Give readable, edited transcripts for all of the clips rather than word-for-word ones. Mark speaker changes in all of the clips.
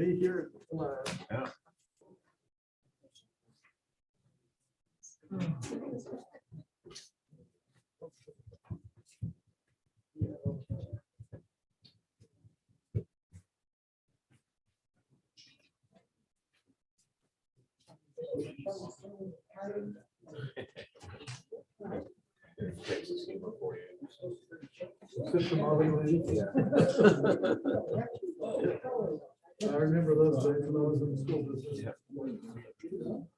Speaker 1: be here at the lab.
Speaker 2: Yeah.
Speaker 1: System Hollywood.
Speaker 2: Yeah.
Speaker 1: I remember those days when I was in the school business.
Speaker 2: Yeah.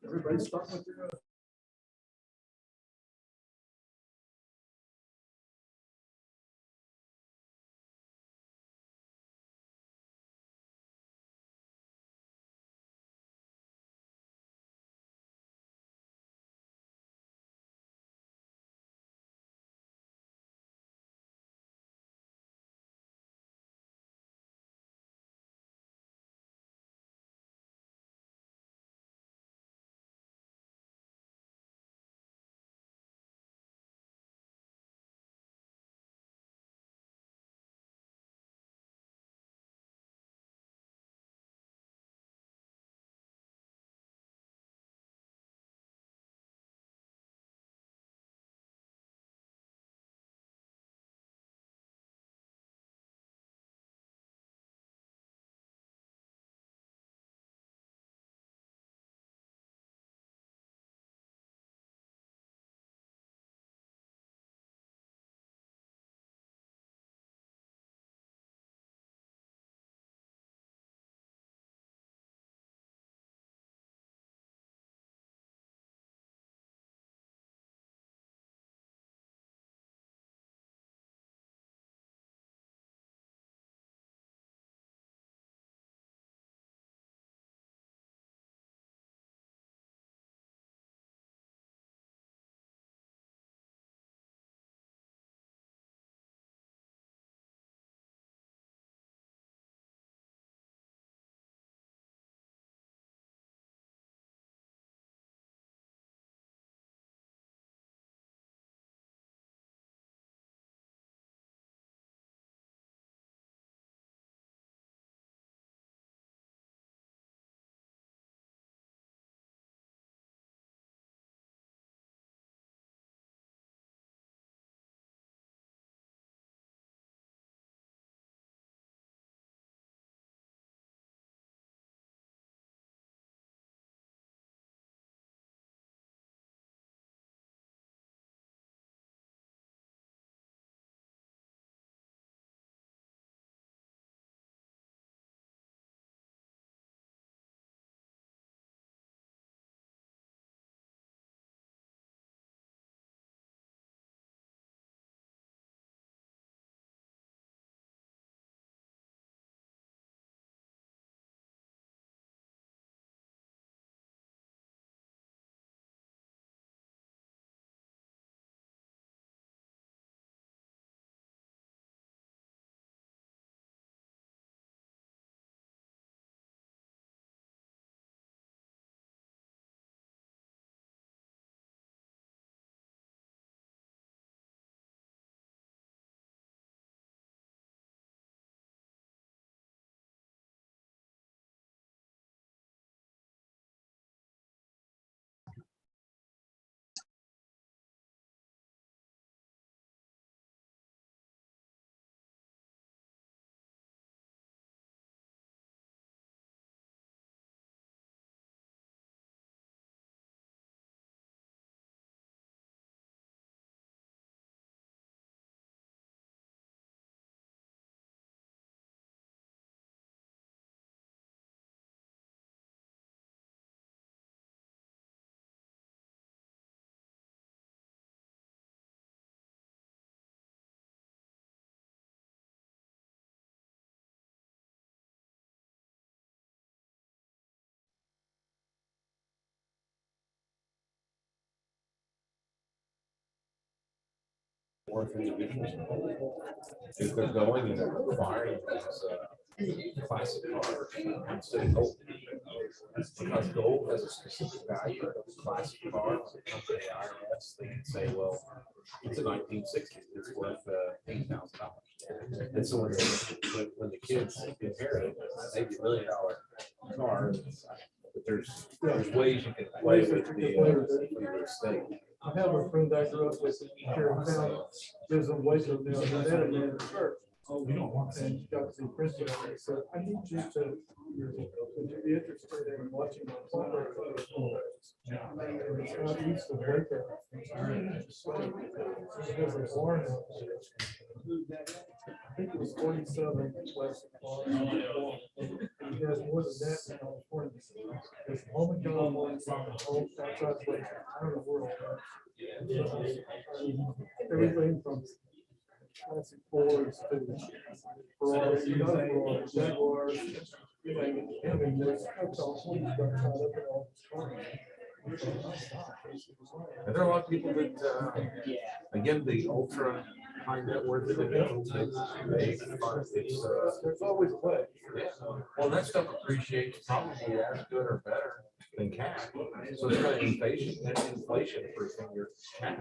Speaker 1: Everybody start with their.
Speaker 2: Work individuals. If they're going and acquiring these classic cars instead of gold. Because gold has a specific value, those classic cars that come to the IRS, they can say, well, it's a 1960, it's worth $8,000. And so when the kids inherit it, maybe $1 million car. But there's ways you can play with the state.
Speaker 1: I have a friend I grew up with here in town, lives in Waco now, he met a man at church. And got to be Christian, and he said, I need you to, would you be interested in watching my father? And it's not east of Waco. He has a barn out there. I think it was 47 west of Clark. He has more than that in California. There's home and God, home outside Waco. I don't know where all that. Everything from classic Fords to Ferraris, Jaguars. I mean, there's California's got caught up in all this crime.
Speaker 2: And there are a lot of people that, again, the ultra high net worth individuals,
Speaker 1: There's always a way.
Speaker 2: yeah. Well, that stuff appreciates probably as good or better than cash. So it's kind of inflation proofing your cash.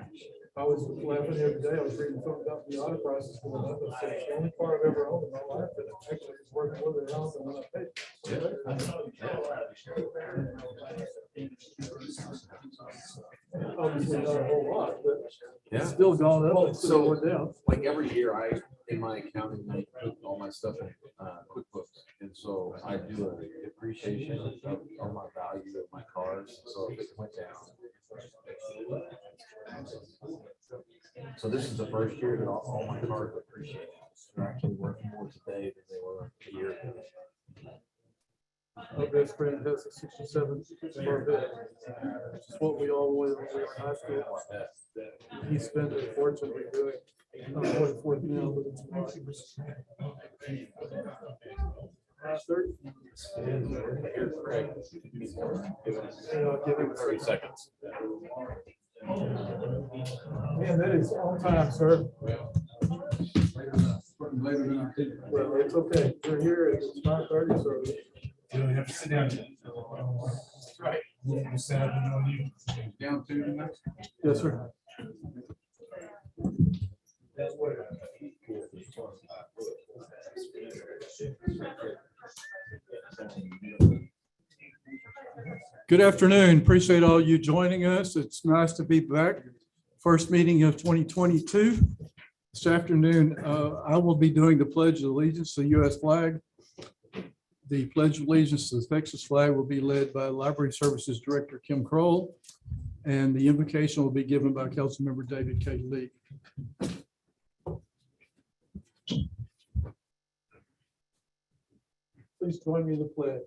Speaker 1: I was laughing the other day, I was reading something about the auto prices going up, and said, it's the only car I've ever owned in my life that actually is worth more than the house than when I paid. Obviously not a whole lot, but
Speaker 2: Yeah.
Speaker 1: it's still gone up, it's
Speaker 2: So-
Speaker 1: still going down.
Speaker 2: Like every year, in my accounting, I put all my stuff in QuickBooks. And so I do a depreciation of my value of my cars. So if it went down. So this is the first year that all my cars appreciate. They're actually worth more today than they were a year ago.
Speaker 1: My best friend has a 67 Corvette. It's what we all wanted when we were in high school. He spent a fortune redoing. I'm going for it now, but it's not. 30.
Speaker 2: Here's Craig.
Speaker 1: I'll give him
Speaker 2: 30 seconds.
Speaker 1: Man, that is on time, sir. Well, it's okay. We're here. It's 5:30, so.
Speaker 3: You don't have to sit down. Right. We'll set up and on you. Down to the next.
Speaker 1: Yes, sir. Good afternoon. Appreciate all you joining us. It's nice to be back. First meeting of 2022. This afternoon, I will be doing the Pledge of Allegiance to the U.S. flag. The Pledge of Allegiance to the Texas flag will be led by Library Services Director Kim Kroll, and the invocation will be given by Councilmember David K. Lee. Please join me in the pledge.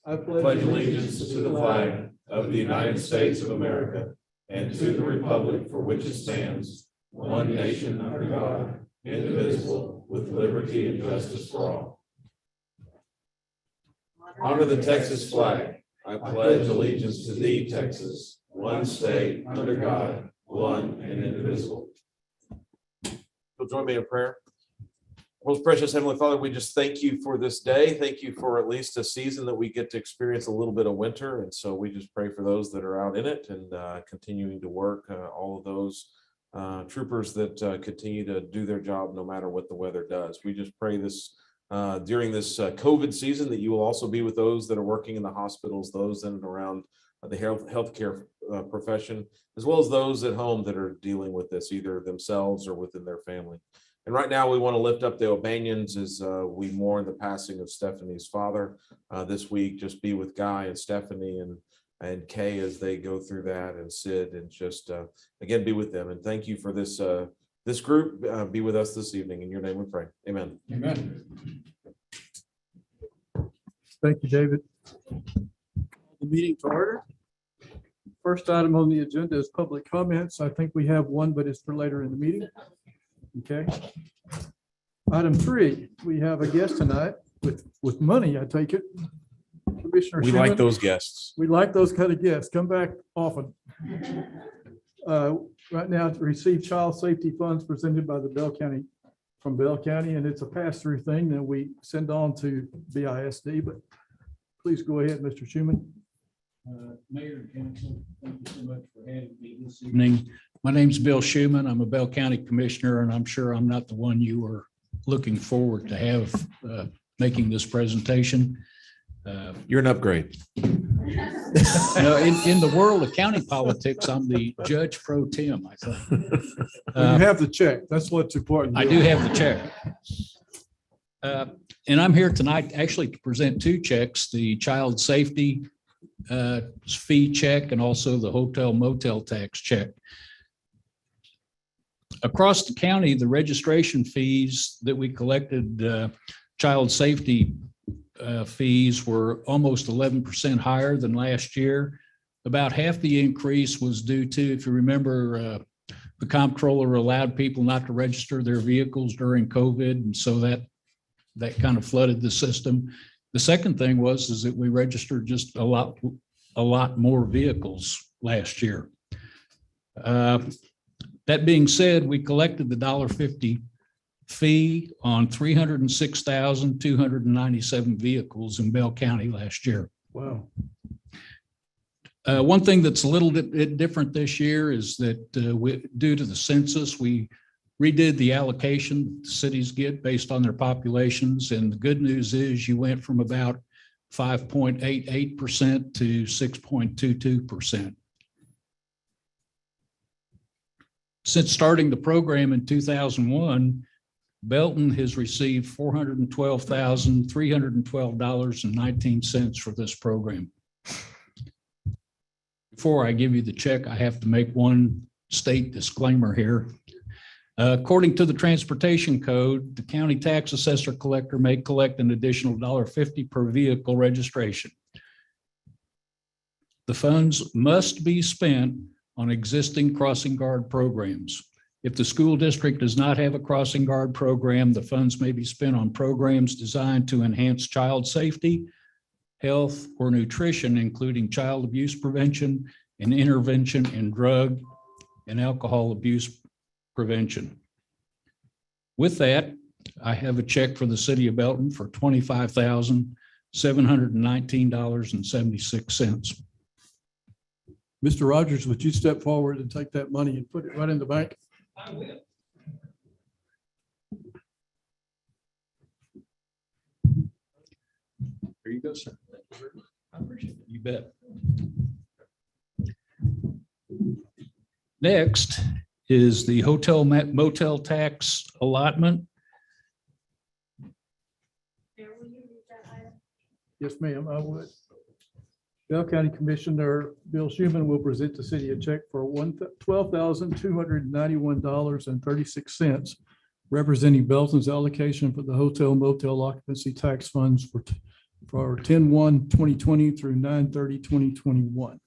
Speaker 1: I
Speaker 4: Pledge allegiance to the flag of the United States of America and to the republic for which it stands, one nation under God, indivisible, with liberty and justice for all. Honor the Texas flag. I pledge allegiance to thee, Texas, one state under God, one and indivisible.
Speaker 2: So join me in prayer. Most precious Heavenly Father, we just thank you for this day. Thank you for at least a season that we get to experience a little bit of winter. And so we just pray for those that are out in it and continuing to work, all of those troopers that continue to do their job no matter what the weather does. We just pray this during this COVID season that you will also be with those that are working in the hospitals, those in and around the healthcare profession, as well as those at home that are dealing with this either themselves or within their family. And right now we want to lift up the O'Banions as we mourn the passing of Stephanie's father this week. Just be with Guy and Stephanie and Kay as they go through that, and Sid, and just again be with them. And thank you for this this group. Be with us this evening. In your name we pray. Amen.
Speaker 3: Amen.
Speaker 1: Thank you, David. The meeting to order. First item on the agenda is public comments. I think we have one, but it's for later in the meeting. Okay. Item 3, we have a guest tonight with money, I take it. Commissioner
Speaker 2: We like
Speaker 1: Schuman.
Speaker 2: those guests.
Speaker 1: We like those kind of guests. Come back often. Right now, to receive child safety funds presented by the Bell County, from Bell County, and it's a pass-through thing that we send on to BISD, but please go ahead, Mr. Schuman.
Speaker 3: Mayor and Council, thank you so much for having me this evening. My name's Bill Schuman. I'm a Bell County Commissioner, and I'm sure I'm not the one you were looking forward to have making this presentation.
Speaker 2: You're an upgrade.
Speaker 3: In the world of county politics, I'm the judge pro tem, I think.
Speaker 1: Well, you have the check. That's what's important.
Speaker 3: I do have the check. And I'm here tonight actually to present two checks, the child safety fee check and also the hotel motel tax check. Across the county, the registration fees that we collected, child safety fees were almost 11% higher than last year. About half the increase was due to, if you remember, the comptroller allowed people not to register their vehicles during COVID. And so that kind of flooded the system. The second thing is that we registered just a lot more vehicles last year. That being said, we collected the $1.50 fee on 306,297 vehicles in Bell County last year.
Speaker 1: Wow.
Speaker 3: One thing that's a little bit different this year is that due to the census, we redid the allocation the cities get based on their populations. And the good news is you went from about 5.88% to 6.22%. Since starting the program in 2001, Belton has received $412,312.19 for this program. Before I give you the check, I have to make one state disclaimer here. According to the Transportation Code, the county tax assessor collector may collect an additional $1.50 per vehicle registration. The funds must be spent on existing crossing guard programs. If the school district does not have a crossing guard program, the funds may be spent on programs designed to enhance child safety, health, or nutrition, including child abuse prevention and intervention in drug and alcohol abuse prevention. With that, I have a check for the city of Belton for $25,719.76.
Speaker 1: Mr. Rogers, would you step forward and take that money and put it right in the bank?
Speaker 3: I will. There you go, sir. I appreciate it. You bet. Next is the hotel motel tax allotment.
Speaker 1: Yes, ma'am, I would. Bell County Commissioner Bill Schuman will present the city a check for $12,291.36, representing Belton's allocation for the hotel motel occupancy tax funds for 10/1/2020 through 9/30/2021.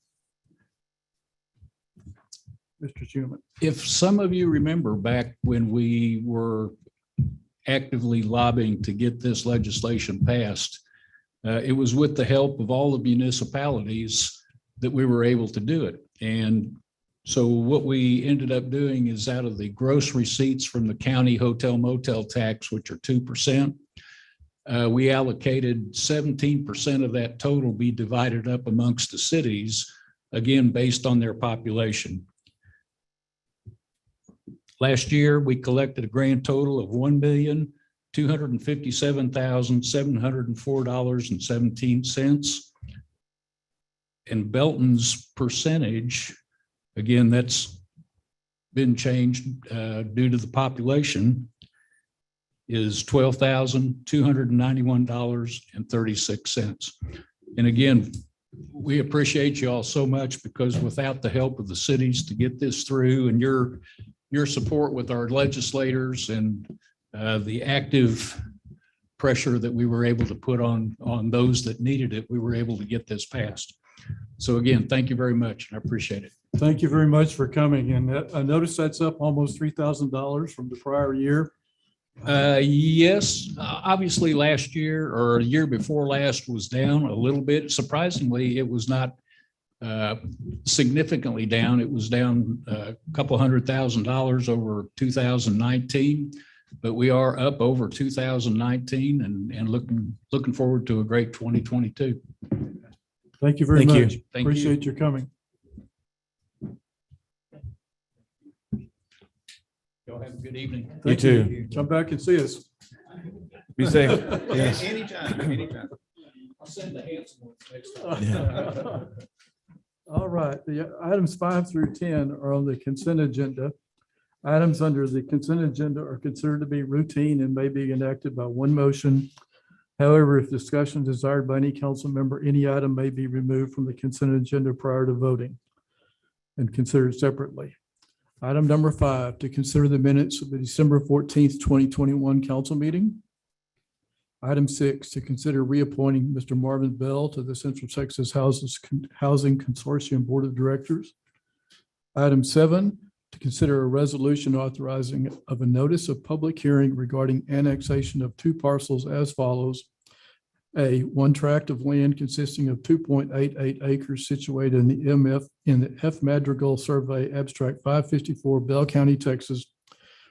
Speaker 1: Mr. Schuman.
Speaker 3: If some of you remember back when we were actively lobbying to get this legislation passed, it was with the help of all the municipalities that we were able to do it. And so what we ended up doing is out of the gross receipts from the county hotel motel tax, which are 2%, we allocated 17% of that total be divided up amongst the cities, again, based on their population. Last year, we collected a grand total of $1,257,704.17. And Belton's percentage, again, that's been changed due to the population, is $12,291.36. And again, we appreciate you all so much, because without the help of the cities to get this through, and your support with our legislators and the active pressure that we were able to put on those that needed it, we were able to get this passed. So again, thank you very much. I appreciate it.
Speaker 1: Thank you very much for coming. And I noticed that's up almost $3,000 from the prior year.
Speaker 3: Yes, obviously last year or a year before last was down a little bit. Surprisingly, it was not significantly down. It was down a couple $100,000 over 2019, but we are up over 2019 and looking forward to a great 2022.
Speaker 1: Thank you very much.
Speaker 3: Thank
Speaker 1: Appreciate your coming.
Speaker 3: Y'all have a good evening.
Speaker 1: Thank
Speaker 2: You too.
Speaker 1: Come back and see us.
Speaker 2: Be safe. Yes.
Speaker 5: Anytime.
Speaker 3: I'll send the handsome ones next time.
Speaker 1: All right, the items 5 through 10 are on the consent agenda. Items under the consent agenda are considered to be routine and may be enacted by one motion. However, if discussion desired by any council member, any item may be removed from the consent agenda prior to voting and considered separately. Item number 5, to consider the minutes of the December 14th, 2021 council meeting. Item 6, to consider reappointing Mr. Marvin Bell to the Central Texas Housing Consortium Board of Directors. Item 7, to consider a resolution authorizing of a notice of public hearing regarding annexation of 2 parcels as follows. A, one tract of land consisting of 2.88 acres situated in the F Madrigal Survey Abstract 554, Bell County, Texas,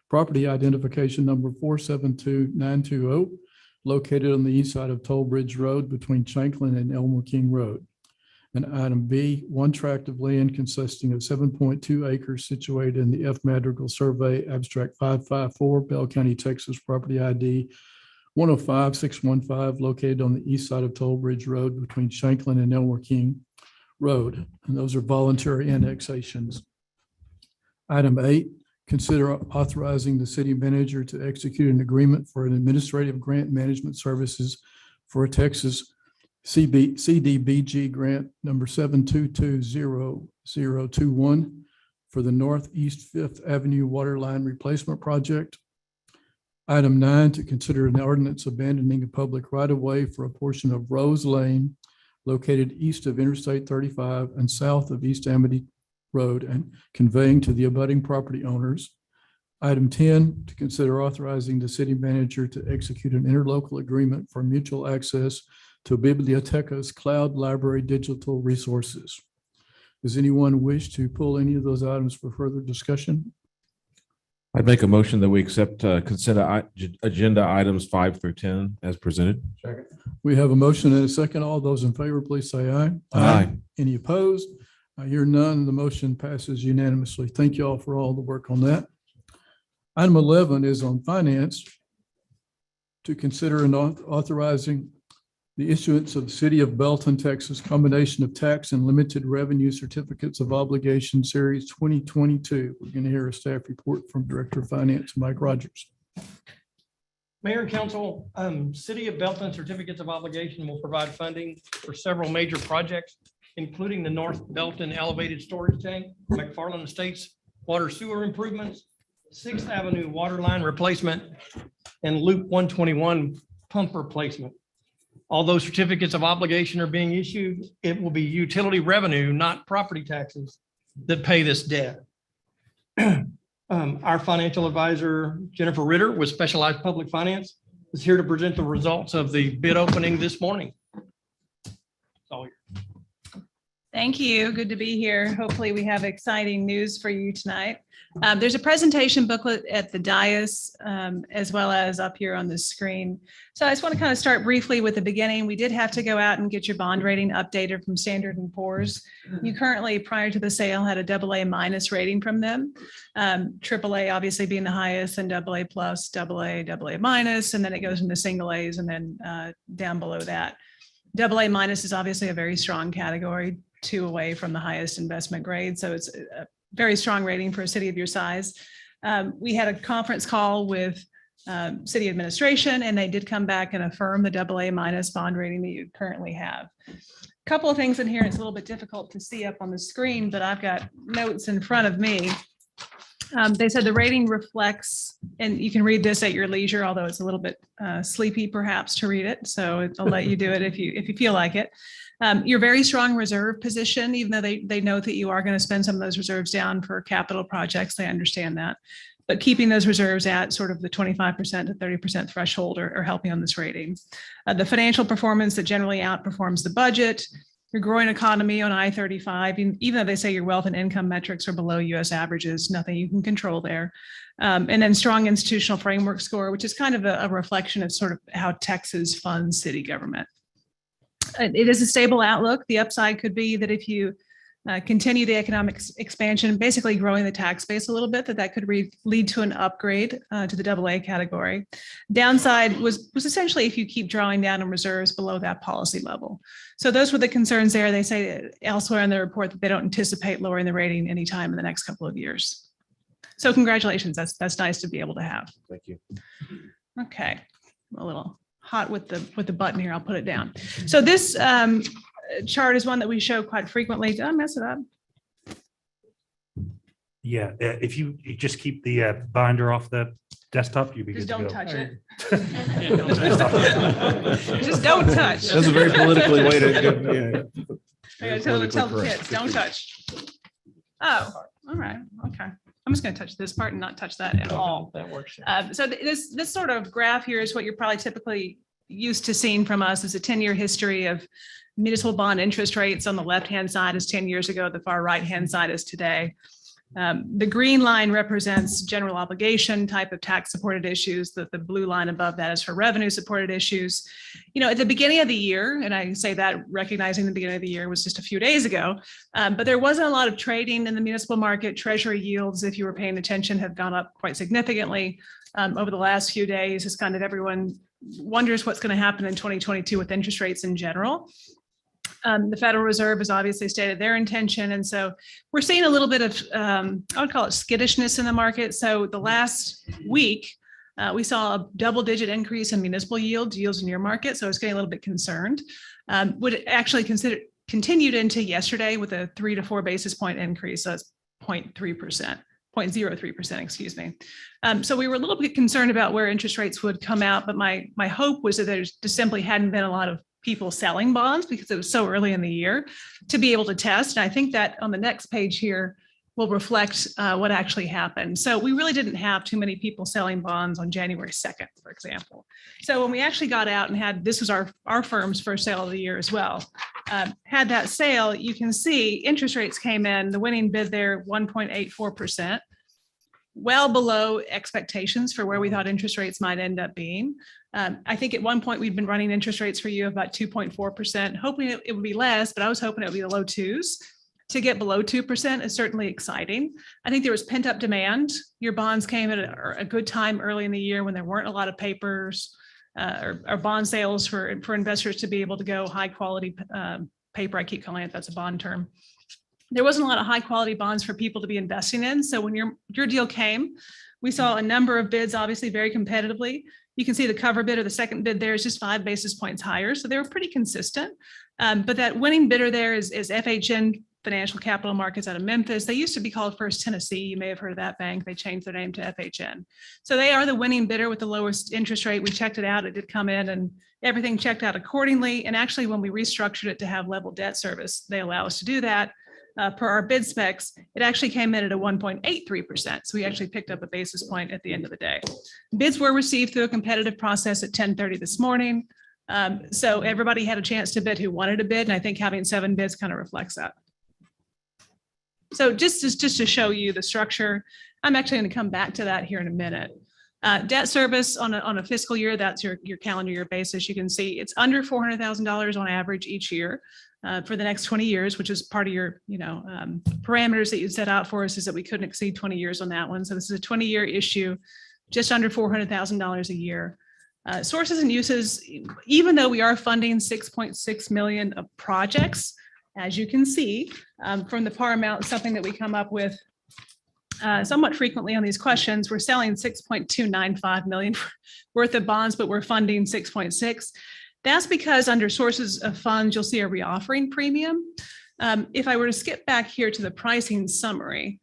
Speaker 1: property identification number 472920, located on the east side of Toll Bridge Road between Shanklin and Elmer King Road. And item B, one tract of land consisting of 7.2 acres situated in the F Madrigal Survey Abstract 554, Bell County, Texas, property ID 105615, located on the east side of Toll Bridge Road between Shanklin and Elmer King Road. And those are voluntary annexations. Item 8, consider authorizing the city manager to execute an agreement for an administrative grant management services for a Texas CDBG grant number 7220021 for the Northeast Fifth Avenue Waterline Replacement Project. Item 9, to consider an ordinance abandoning a public right-of-way for a portion of Rose Lane located east of Interstate 35 and south of East Amity Road and conveying to the abutting property owners. Item 10, to consider authorizing the city manager to execute an interlocal agreement for mutual access to Biblioteca's cloud library digital resources. Does anyone wish to pull any of those items for further discussion?
Speaker 2: I'd make a motion that we accept consent agenda items 5 through 10 as presented.
Speaker 4: Second.
Speaker 1: We have a motion and a second. All those in favor, please say aye.
Speaker 2: Aye.
Speaker 1: Any opposed? I hear none. The motion passes unanimously. Thank you all for all the work on that. Item 11 is on finance, to consider and authorizing the issuance of City of Belton, Texas combination of tax and limited revenue certificates of obligation series 2022. We're going to hear a staff report from Director of Finance, Mike Rogers.
Speaker 5: Mayor and Council, City of Belton certificates of obligation will provide funding for several major projects, including the North Belton Elevated Storage Tank, Mcfarland Estates water sewer improvements, 6th Avenue water line replacement, and Loop 121 pump replacement. Although certificates of obligation are being issued, it will be utility revenue, not property taxes, that pay this debt. Our financial advisor, Jennifer Ritter, with Specialized Public Finance, is here to present the results of the bid opening this morning. All yours.
Speaker 6: Thank you. Good to be here. Hopefully we have exciting news for you tonight. There's a presentation booklet at the dais as well as up here on the screen. So I just want to kind of start briefly with the beginning. We did have to go out and get your bond rating updated from Standard & Poor's. You currently, prior to the sale, had a AA- rating from them. AAA obviously being the highest, and AA+, AA, AA-, and then it goes into single A's and then down below that. AA- is obviously a very strong category, 2 away from the highest investment grade. So it's a very strong rating for a city of your size. We had a conference call with city administration, and they did come back and affirm the AA- bond rating that you currently have. A couple of things in here, it's a little bit difficult to see up on the screen, but I've got notes in front of me. They said the rating reflects, and you can read this at your leisure, although it's a little bit sleepy perhaps to read it. So I'll let you do it if you feel like it. Your very strong reserve position, even though they know that you are going to spend some of those reserves down for capital projects, they understand that. But keeping those reserves at sort of the 25% to 30% threshold are helping on this rating. The financial performance that generally outperforms the budget, your growing economy on I-35, even though they say your wealth and income metrics are below U.S. averages, nothing you can control there. And then strong institutional framework score, which is kind of a reflection of sort of how Texas funds city government. It is a stable outlook. The upside could be that if you continue the economic expansion, basically growing the tax base a little bit, that could lead to an upgrade to the AA category. Downside was essentially if you keep drawing down on reserves below that policy level. So those were the concerns there. They say elsewhere in the report that they don't anticipate lowering the rating anytime in the next couple of years. So congratulations. That's nice to be able to have.
Speaker 2: Thank you.
Speaker 6: Okay, I'm a little hot with the button here. I'll put it down. So this chart is one that we show quite frequently. Did I mess it up?
Speaker 7: Yeah, if you just keep the binder off the desktop, you'll be
Speaker 6: Just
Speaker 7: good to
Speaker 6: don't
Speaker 7: go.
Speaker 6: touch it.
Speaker 7: Just
Speaker 6: Just don't touch.
Speaker 2: That's a very politically way to give,
Speaker 6: I gotta tell the kids, don't touch. Oh, all right, okay. I'm just gonna touch this part and not touch that at all.
Speaker 5: That works.
Speaker 6: So this sort of graph here is what you're probably typically used to seeing from us, is a 10-year history of municipal bond interest rates. On the left-hand side is 10 years ago, the far right-hand side is today. The green line represents general obligation type of tax supported issues. The blue line above that is for revenue supported issues. You know, at the beginning of the year, and I say that recognizing the beginning of the year was just a few days ago, but there wasn't a lot of trading in the municipal market. Treasury yields, if you were paying attention, have gone up quite significantly over the last few days. It's kind of everyone wonders what's going to happen in 2022 with interest rates in general. The Federal Reserve has obviously stated their intention. And so we're seeing a little bit of, I would call it skittishness in the market. So the last week, we saw a double-digit increase in municipal yields in your market. So I was getting a little bit concerned. Would actually continued into yesterday with a 3 to 4 basis point increase. So that's 0.03%, excuse me. So we were a little bit concerned about where interest rates would come out, but my hope was that there just simply hadn't been a lot of people selling bonds because it was so early in the year to be able to test. And I think that on the next page here will reflect what actually happened. So we really didn't have too many people selling bonds on January 2nd, for example. So when we actually got out and this was our firm's first sale of the year as well, had that sale, you can see interest rates came in, the winning bid there, 1.84%. Well below expectations for where we thought interest rates might end up being. I think at one point we'd been running interest rates for you about 2.4%, hoping it would be less, but I was hoping it would be the low twos. To get below 2% is certainly exciting. I think there was pent up demand. Your bonds came at a good time early in the year when there weren't a lot of papers or bond sales for investors to be able to go high quality paper. I keep calling it, that's a bond term. There wasn't a lot of high quality bonds for people to be investing in. So when your deal came, we saw a number of bids, obviously very competitively. You can see the cover bid or the second bid there is just 5 basis points higher. So they were pretty consistent. But that winning bidder there is FHN Financial Capital Markets out of Memphis. They used to be called First Tennessee. You may have heard of that bank. They changed their name to FHN. So they are the winning bidder with the lowest interest rate. We checked it out. It did come in and everything checked out accordingly. And actually, when we restructured it to have level debt service, they allow us to do that. Per our bid specs, it actually came in at a 1.83%. So we actually picked up a basis point at the end of the day. Bids were received through a competitive process at 10:30 this morning. So everybody had a chance to bid who wanted to bid. And I think having 7 bids kind of reflects that. So just to show you the structure, I'm actually going to come back to that here in a minute. Debt service on a fiscal year, that's your calendar year basis. You can see it's under $400,000 on average each year for the next 20 years, which is part of your parameters that you set out for us, is that we couldn't exceed 20 years on that one. So this is a 20-year issue, just under $400,000 a year. Sources and uses, even though we are funding 6.6 million of projects, as you can see from the par amount, something that we come up with somewhat frequently on these questions, we're selling 6.295 million worth of bonds, but we're funding 6.6. That's because under sources of funds, you'll see a reoffering premium. If I were to skip back here to the pricing summary,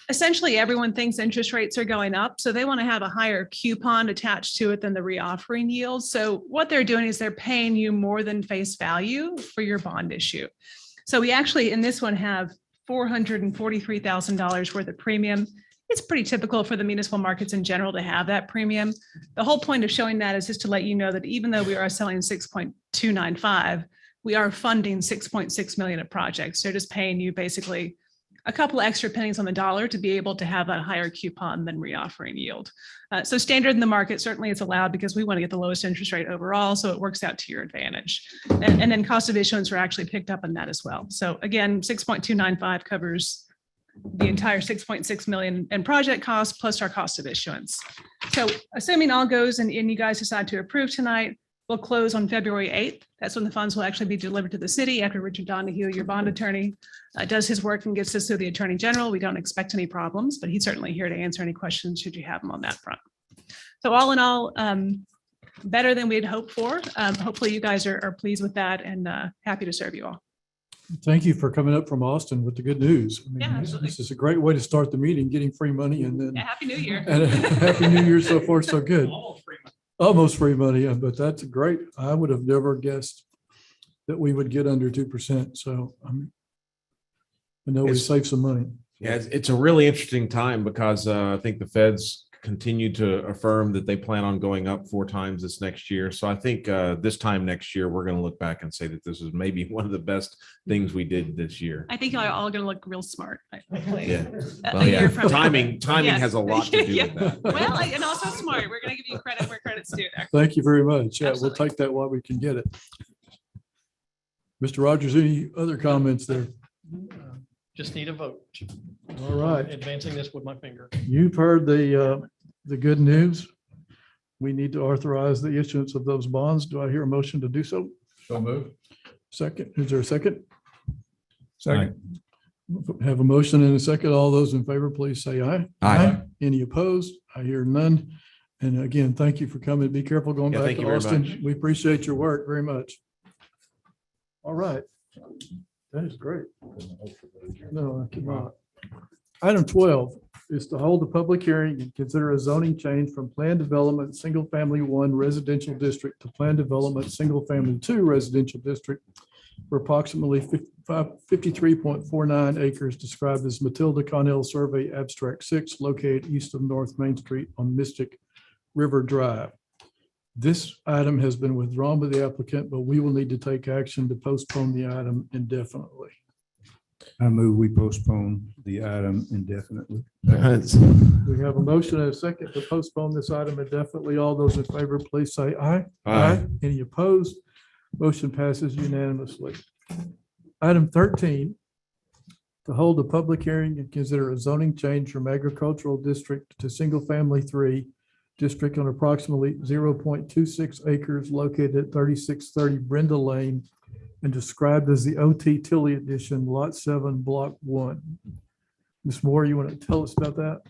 Speaker 6: essentially everyone thinks interest rates are going up, so they want to have a higher coupon attached to it than the reoffering yield. So what they're doing is they're paying you more than face value for your bond issue. So we actually, in this one, have $443,000 worth of premium. It's pretty typical for the municipal markets in general to have that premium. The whole point of showing that is just to let you know that even though we are selling 6.295, we are funding 6.6 million of projects. They're just paying you basically a couple extra pennies on the dollar to be able to have that higher coupon than reoffering yield. So standard in the market, certainly it's allowed because we want to get the lowest interest rate overall, so it works out to your advantage. And then cost of issuance are actually picked up on that as well. So again, 6.295 covers the entire 6.6 million in project costs plus our cost of issuance. So assuming all goes and you guys decide to approve tonight, we'll close on February 8th. That's when the funds will actually be delivered to the city after Richard Donahue, your bond attorney, does his work and gets this to the Attorney General. We don't expect any problems, but he's certainly here to answer any questions should you have them on that front. So all in all, better than we had hoped for. Hopefully you guys are pleased with that and happy to serve you all.
Speaker 1: Thank you for coming up from Austin with the good news. I mean,
Speaker 6: Yeah, absolutely.
Speaker 1: this is a great way to start the meeting, getting free money and then
Speaker 6: Yeah, Happy New Year.
Speaker 1: and Happy New Year so far, so good.
Speaker 5: Almost free money.
Speaker 1: Almost free money, yeah, but that's great. I would have never guessed that we would get under 2%. So I know we
Speaker 2: It's-
Speaker 1: saved some money.
Speaker 2: Yeah, it's a really interesting time because I think the feds continue to affirm that they plan on going up 4 times this next year. So I think this time next year, we're going to look back and say that this is maybe one of the best things we did this year.
Speaker 6: I think y'all are all going to look real smart. Hopefully.
Speaker 2: Yeah.
Speaker 6: A
Speaker 2: Well,
Speaker 6: year
Speaker 2: yeah,
Speaker 6: from now.
Speaker 2: timing
Speaker 6: Yes.
Speaker 2: has a lot to do
Speaker 6: Yeah.
Speaker 2: with that.
Speaker 6: Well, and also smart. We're going to give you credit where credit's due there.
Speaker 1: Thank you very much. Yeah, we'll
Speaker 6: Absolutely.
Speaker 1: take that while we can get it. Mr. Rogers, any other comments there?
Speaker 5: Just need a vote.
Speaker 1: All right.
Speaker 5: Advancing this with my finger.
Speaker 1: You've heard the good news. We need to authorize the issuance of those bonds. Do I hear a motion to do so?
Speaker 2: So move.
Speaker 1: Second, is there a second? Second. Have a motion and a second. All those in favor, please say aye.
Speaker 2: Aye.
Speaker 1: Any opposed? I hear none. And again, thank you for coming. Be careful going
Speaker 2: Yeah,
Speaker 1: back
Speaker 2: thank
Speaker 1: to
Speaker 2: you very
Speaker 1: Austin.
Speaker 2: much.
Speaker 1: We appreciate your work very much. All right. That is great. No, I cannot. Item 12 is to hold a public hearing and consider a zoning change from planned development, single family 1 residential district to planned development, single family 2 residential district for approximately 53.49 acres described as Matilda Connell Survey Abstract 6 located east of North Main Street on Mystic River Drive. This item has been withdrawn by the applicant, but we will need to take action to postpone the item indefinitely.
Speaker 8: I move we postpone the item indefinitely.
Speaker 1: We have a motion and a second to postpone this item indefinitely. All those in favor, please say aye.
Speaker 2: Aye.
Speaker 1: Any opposed? Motion passes unanimously. Item 13, to hold a public hearing and consider a zoning change from agricultural district to single family 3 district on approximately 0.26 acres located at 3630 Brenda Lane and described as the OT Tilly Edition, Lot 7, Block 1. Ms. Moore, you want to tell us about that?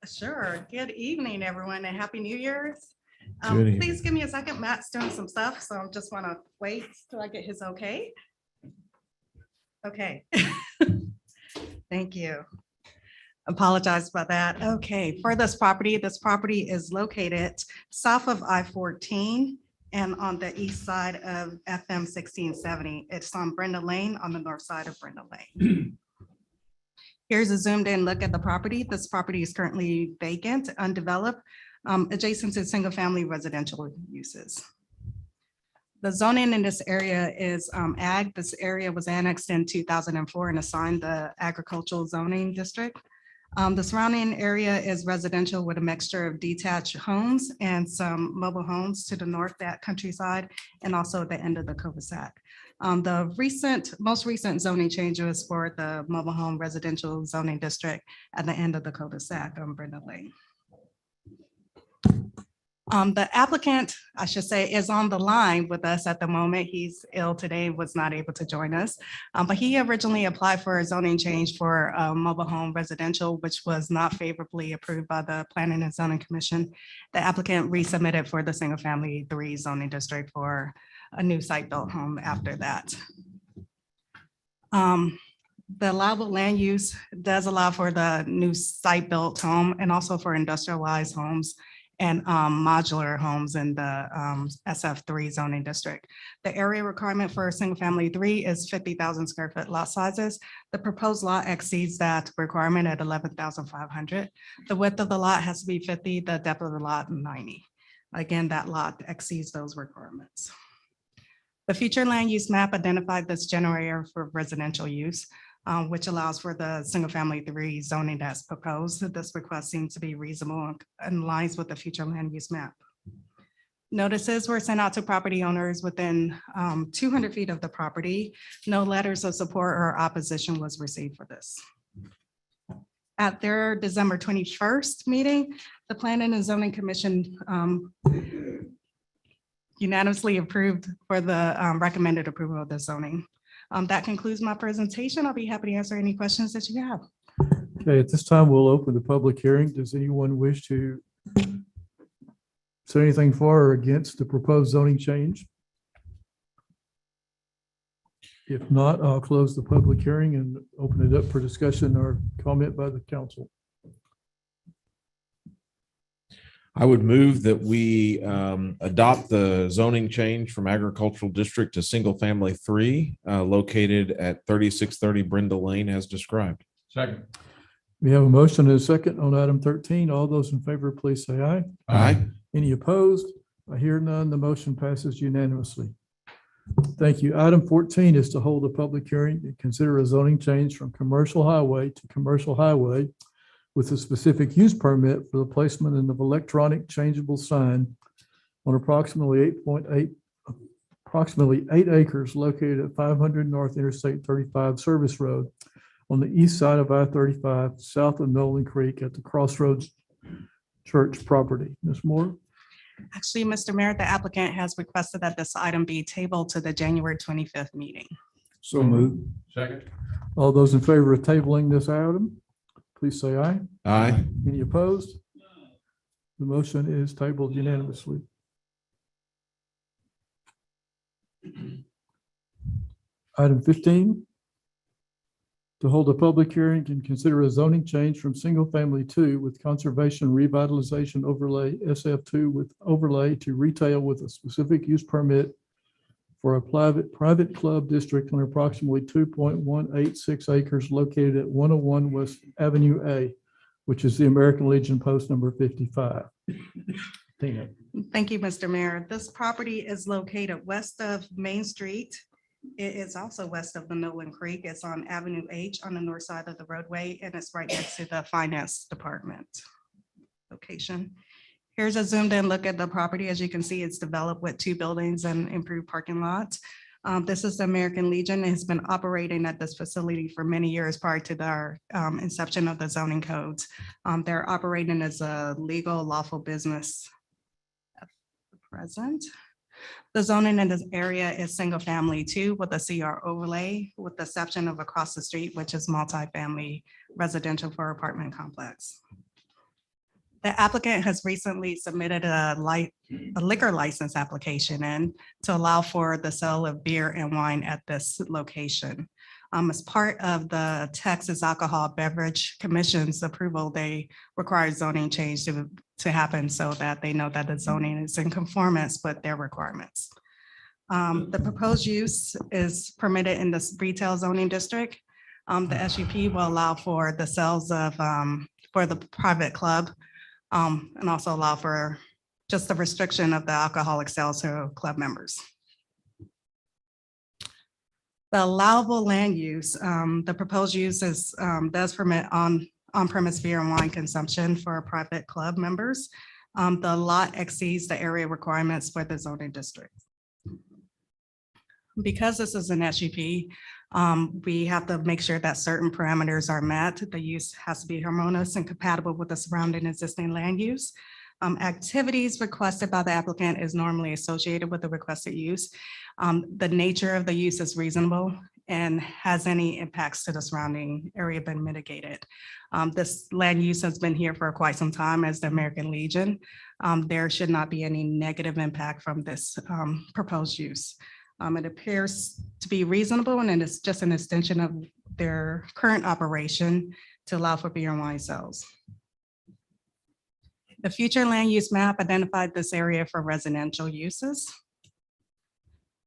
Speaker 9: Sure. Good evening, everyone, and Happy New Year's.
Speaker 2: Good evening.
Speaker 9: Please give me a second. Matt's doing some stuff, so I just want to wait till I get his okay. Okay. Thank you. Apologize about that. Okay, for this property is located south of I-14 and on the east side of FM 1670. It's on Brenda Lane, on the north side of Brenda Lane. Here's a zoomed in look at the property. This property is currently vacant, undeveloped, adjacent to single family residential uses. The zoning in this area is ag. This area was annexed in 2004 and assigned the agricultural zoning district. The surrounding area is residential with a mixture of detached homes and some mobile homes to the north, that countryside, and also at the end of the cul-de-sac. The most recent zoning change was for the mobile home residential zoning district at the end of the cul-de-sac on Brenda Lane. The applicant, I should say, is on the line with us at the moment. He's ill today, was not able to join us. But he originally applied for a zoning change for mobile home residential, which was not favorably approved by the Planning and Zoning Commission. The applicant resubmitted for the single family 3 zoning district for a new site built home after that. The allowable land use does allow for the new site built home and also for industrialized homes and modular homes in the SF3 zoning district. The area requirement for a single family 3 is 50,000 square foot lot sizes. The proposed lot exceeds that requirement at 11,500. The width of the lot has to be 50, the depth of the lot 90. Again, that lot exceeds those requirements. The future land use map identified this general area for residential use. which allows for the single-family 3 zoning that's proposed. This request seems to be reasonable and aligns with the future land use map. Notices were sent out to property owners within 200 feet of the property. No letters of support or opposition was received for this. At their December 21st meeting, the Planning and Zoning Commission unanimously approved for the recommended approval of the zoning. That concludes my presentation. I'll be happy to answer any questions that you have.
Speaker 1: Okay, at this time, we'll open the public hearing. Does anyone wish to say anything for or against the proposed zoning change? If not, I'll close the public hearing and open it up for discussion or comment by the council.
Speaker 2: I would move that we adopt the zoning change from agricultural district to single family 3 located at 3630 Brindle Lane as described.
Speaker 4: Second.
Speaker 1: We have a motion and a second on item 13. All those in favor, please say aye.
Speaker 2: Aye.
Speaker 1: Any opposed? I hear none. The motion passes unanimously. Thank you. Item 14 is to hold a public hearing to consider a zoning change from commercial highway to commercial highway with a specific use permit for the placement of electronic changeable sign on approximately 8 acres located at 500 North Interstate 35 Service Road on the east side of I-35, south of Nolan Creek at the Crossroads Church property. Ms. Moore?
Speaker 9: Actually, Mr. Mayor, the applicant has requested that this item be tabled to the January 25th meeting.
Speaker 1: So moved.
Speaker 4: Second.
Speaker 1: All those in favor of tabling this item, please say aye.
Speaker 2: Aye.
Speaker 1: Any opposed? The motion is tabled unanimously. Item 15. To hold a public hearing and consider a zoning change from single family 2 with conservation revitalization overlay SF2 with overlay to retail with a specific use permit for a private club district on approximately 2.186 acres located at 101 West Avenue A, which is the American Legion post number 55. Tina.
Speaker 9: Thank you, Mr. Mayor. This property is located west of Main Street. It is also west of the Nolan Creek. It's on Avenue H on the north side of the roadway, and it's right next to the finance department location. Here's a zoomed in look at the property. As you can see, it's developed with 2 buildings and improved parking lots. This is the American Legion. It has been operating at this facility for many years prior to their inception of the zoning codes. They're operating as a legal lawful business at the present. The zoning in this area is single family 2 with a CR overlay, with the exception of across the street, which is multifamily residential for apartment complex. The applicant has recently submitted a liquor license application in to allow for the sale of beer and wine at this location. As part of the Texas Alcohol Beverage Commission's approval, they require zoning change to happen so that they know that the zoning is in conformance with their requirements. The proposed use is permitted in this retail zoning district. The SUP will allow for the sales of for the private club and also allow for just the restriction of the alcoholic sales to club members. The allowable land use, the proposed use is does permit on-premise beer and wine consumption for private club members. The lot exceeds the area requirements for the zoning district. Because this is an SUP, we have to make sure that certain parameters are met. The use has to be harmonious and compatible with the surrounding existing land use. Activities requested by the applicant is normally associated with the requested use. The nature of the use is reasonable and has any impacts to the surrounding area been mitigated. This land use has been here for quite some time as the American Legion. There should not be any negative impact from this proposed use. It appears to be reasonable and it's just an extension of their current operation to allow for beer and wine sales. The future land use map identified this area for residential uses.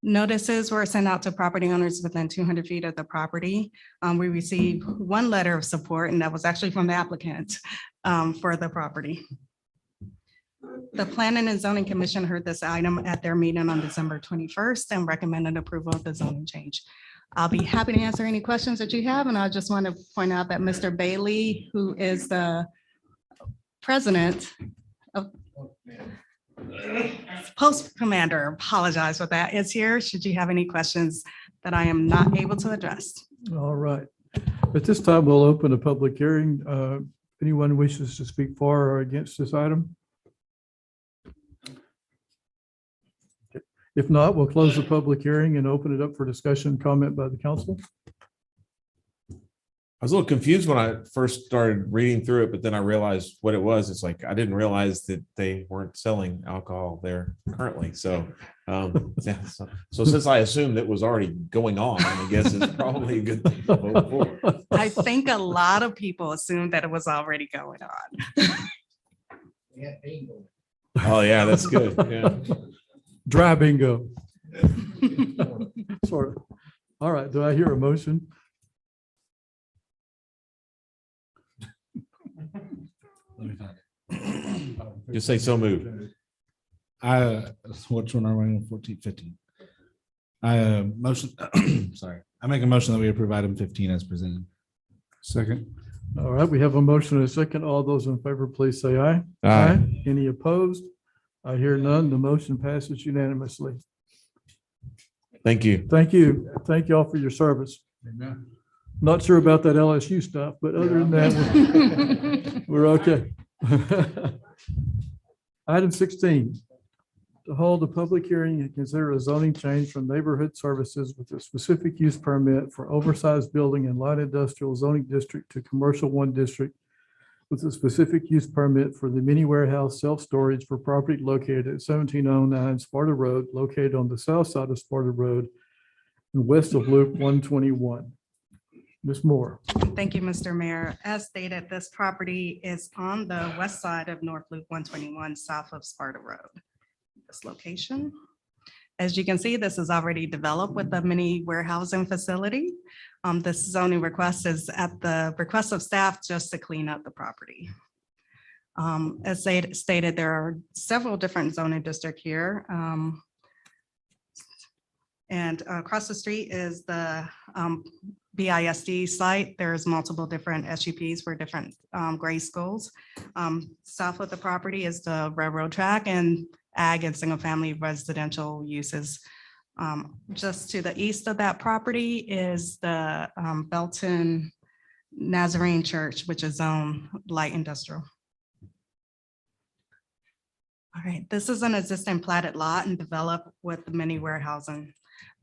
Speaker 9: Notices were sent out to property owners within 200 feet of the property. We received 1 letter of support, and that was actually from the applicant for the property. The Planning and Zoning Commission heard this item at their meeting on December 21st and recommended approval of the zoning change. I'll be happy to answer any questions that you have. And I just want to point out that Mr. Bailey, who is the president of Post Commander, apologize for that, is here. Should you have any questions that I am not able to address?
Speaker 1: All right. At this time, we'll open a public hearing. Anyone wishes to speak for or against this item? If not, we'll close the public hearing and open it up for discussion, comment by the council.
Speaker 2: I was a little confused when I first started reading through it, but then I realized what it was. It's like, I didn't realize that they weren't selling alcohol there currently. So, yeah, so since I assumed it was already going on, I guess it's probably a good thing to vote for.
Speaker 9: I think a lot of people assumed that it was already going on.
Speaker 2: Oh, yeah, that's good. Yeah.
Speaker 1: Dry bingo. Sort of. All right, do I hear a motion?
Speaker 2: Just say so moved.
Speaker 10: Which one are we on? 14, 15? Motion, sorry. I make a motion that we approve item 15 as presented.
Speaker 1: Second. All right, we have a motion and a second. All those in favor, please say aye.
Speaker 2: Aye.
Speaker 1: Any opposed? I hear none. The motion passes unanimously.
Speaker 2: Thank you.
Speaker 1: Thank you. Thank you all for your service. Not sure about that LSU stuff, but other than that, we're okay. Item 16, to hold a public hearing and consider a zoning change from neighborhood services with a specific use permit for oversized building and light industrial zoning district to commercial 1 district with a specific use permit for the mini warehouse self-storage for property located at 1709 Sparta Road, located on the south side of Sparta Road and west of Loop 121. Ms. Moore.
Speaker 9: Thank you, Mr. Mayor. As stated, this property is on the west side of North Loop 121, south of Sparta Road. This location. As you can see, this is already developed with the mini warehousing facility. This zoning request is at the request of staff just to clean up the property. As stated, there are several different zoning districts here. And across the street is the BISD site. There's multiple different SUPs for different grade schools. South of the property is the railroad track and ag and single family residential uses. Just to the east of that property is the Belton Nazarene Church, which is zone light industrial. All right, this is an existing platted lot and developed with the mini warehousing.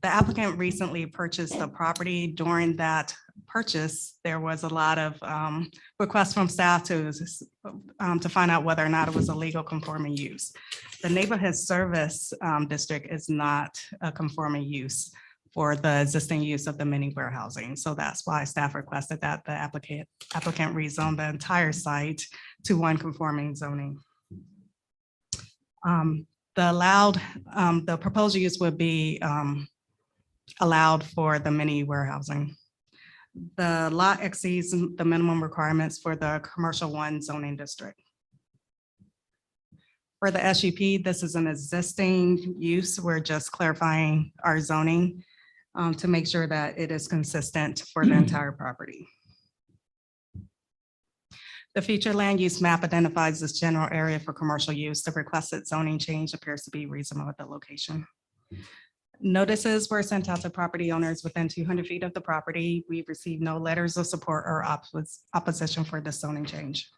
Speaker 9: The applicant recently purchased the property. During that purchase, there was a lot of requests from staff to find out whether or not it was a legal conforming use. The neighborhood service district is not a conforming use for the existing use of the mini warehousing. So that's why staff requested that the applicant rezone the entire site to 1 conforming zoning. The proposed use would be allowed for the mini warehousing. The lot exceeds the minimum requirements for the commercial 1 zoning district. For the SUP, this is an existing use. We're just clarifying our zoning to make sure that it is consistent for the entire property. The future land use map identifies this general area for commercial use. The requested zoning change appears to be reasonable at the location. Notices were sent out to property owners within 200 feet of the property. We received no letters of support or opposition for this zoning change.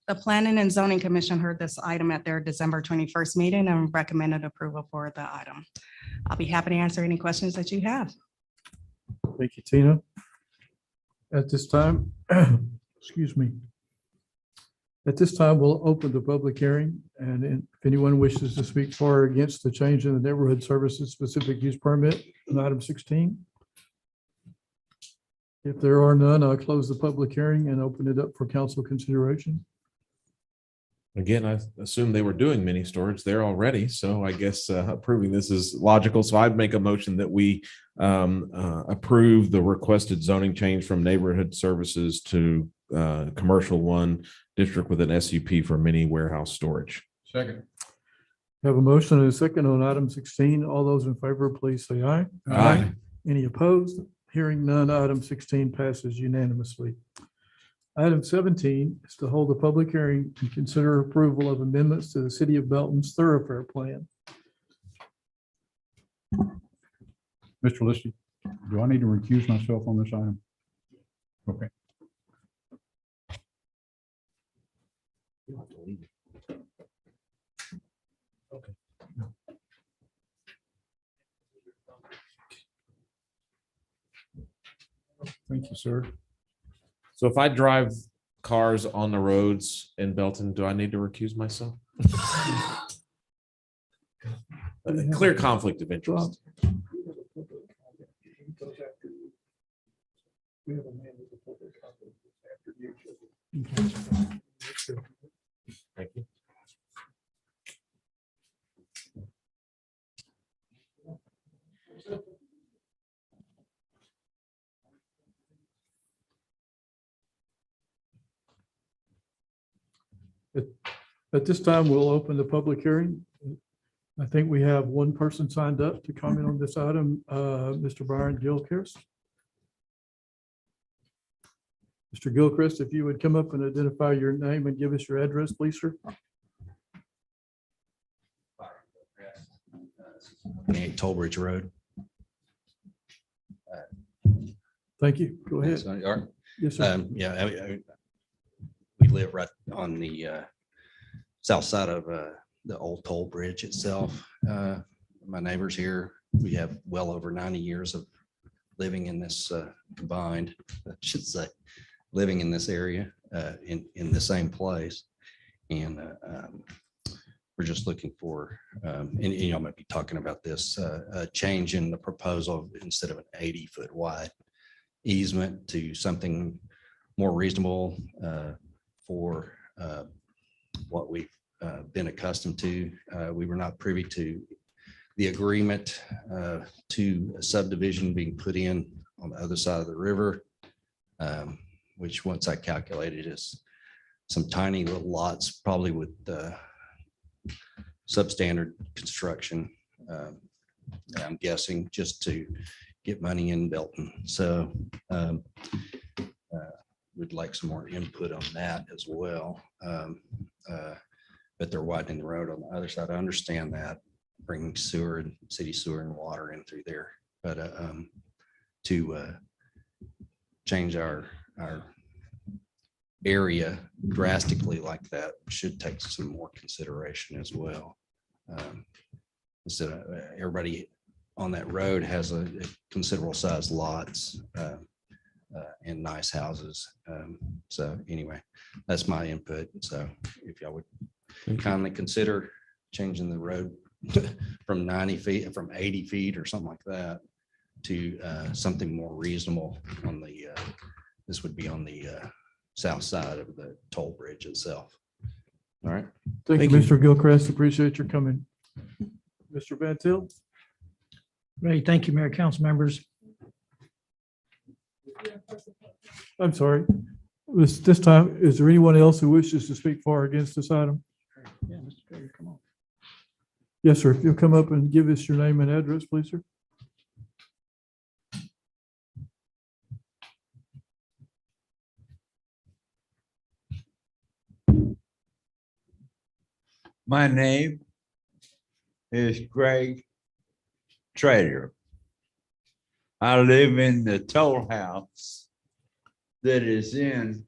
Speaker 9: The Planning and Zoning Commission heard this item at their December 21st meeting and recommended approval for the item. I'll be happy to answer any questions that you have.
Speaker 1: Thank you, Tina. At this time, excuse me. At this time, we'll open the public hearing, and if anyone wishes to speak for or against the change in the neighborhood services specific use permit on item 16. If there are none, I'll close the public hearing and open it up for council consideration.
Speaker 2: Again, I assume they were doing mini storage there already, so I guess approving this is logical. So I'd make a motion that we approve the requested zoning change from neighborhood services to commercial 1 district with an SUP for mini warehouse storage.
Speaker 10: Second.
Speaker 1: Have a motion and a second on item 16. All those in favor, please say aye.
Speaker 2: Aye.
Speaker 1: Any opposed? Hearing none, item 16 passes unanimously. Item 17 is to hold a public hearing and consider approval of amendments to the City of Belton's thoroughfare plan.
Speaker 8: Mr. Listy, do I need to recuse myself on this item? Okay. Thank you, sir.
Speaker 2: So if I drive cars on the roads in Belton, do I need to recuse myself? A clear conflict of interest. Thank you.
Speaker 1: At this time, we'll open the public hearing. I think we have one person signed up to comment on this item, Mr. Brian Gilchrist. Mr. Gilchrist, if you would come up and identify your name and give us your address, please, sir.
Speaker 11: 28 Tollbridge Road.
Speaker 1: Thank you. Go ahead. Yes, sir.
Speaker 11: Yeah, we live right on the south side of the old toll bridge itself. My neighbors here, we have well over 90 years of living in this combined, I should say, living in this area in the same place. And we're just looking for, and you know, I might be talking about this, a change in the proposal instead of an 80-foot wide easement to something more reasonable for what we've been accustomed to. We were not privy to the agreement to a subdivision being put in on the other side of the river, which once I calculated is some tiny little lots, probably with substandard construction. I'm guessing just to get money in Belton. So we'd like some more input on that as well. But they're widening the road on the other side. I understand that, bringing sewer and city sewer and water in through there. But to change our area drastically like that should take some more consideration as well. Instead of everybody on that road has a considerable size lots and nice houses. So anyway, that's my input. So if y'all would kindly consider changing the road from 90 feet, from 80 feet or something like that to something more reasonable on the, this would be on the south side of the toll bridge itself. All right.
Speaker 1: Thank you, Mr. Gilchrist. Appreciate your coming. Mr. Van Til.
Speaker 5: Great. Thank you, Mayor, council members.
Speaker 1: I'm sorry. This time, is there anyone else who wishes to speak for or against this item?
Speaker 5: Yeah, Mr. Trader, come on.
Speaker 1: Yes, sir. If you'll come up and give us your name and address, please, sir.
Speaker 12: My name is Greg Trader. I live in the toll house that is in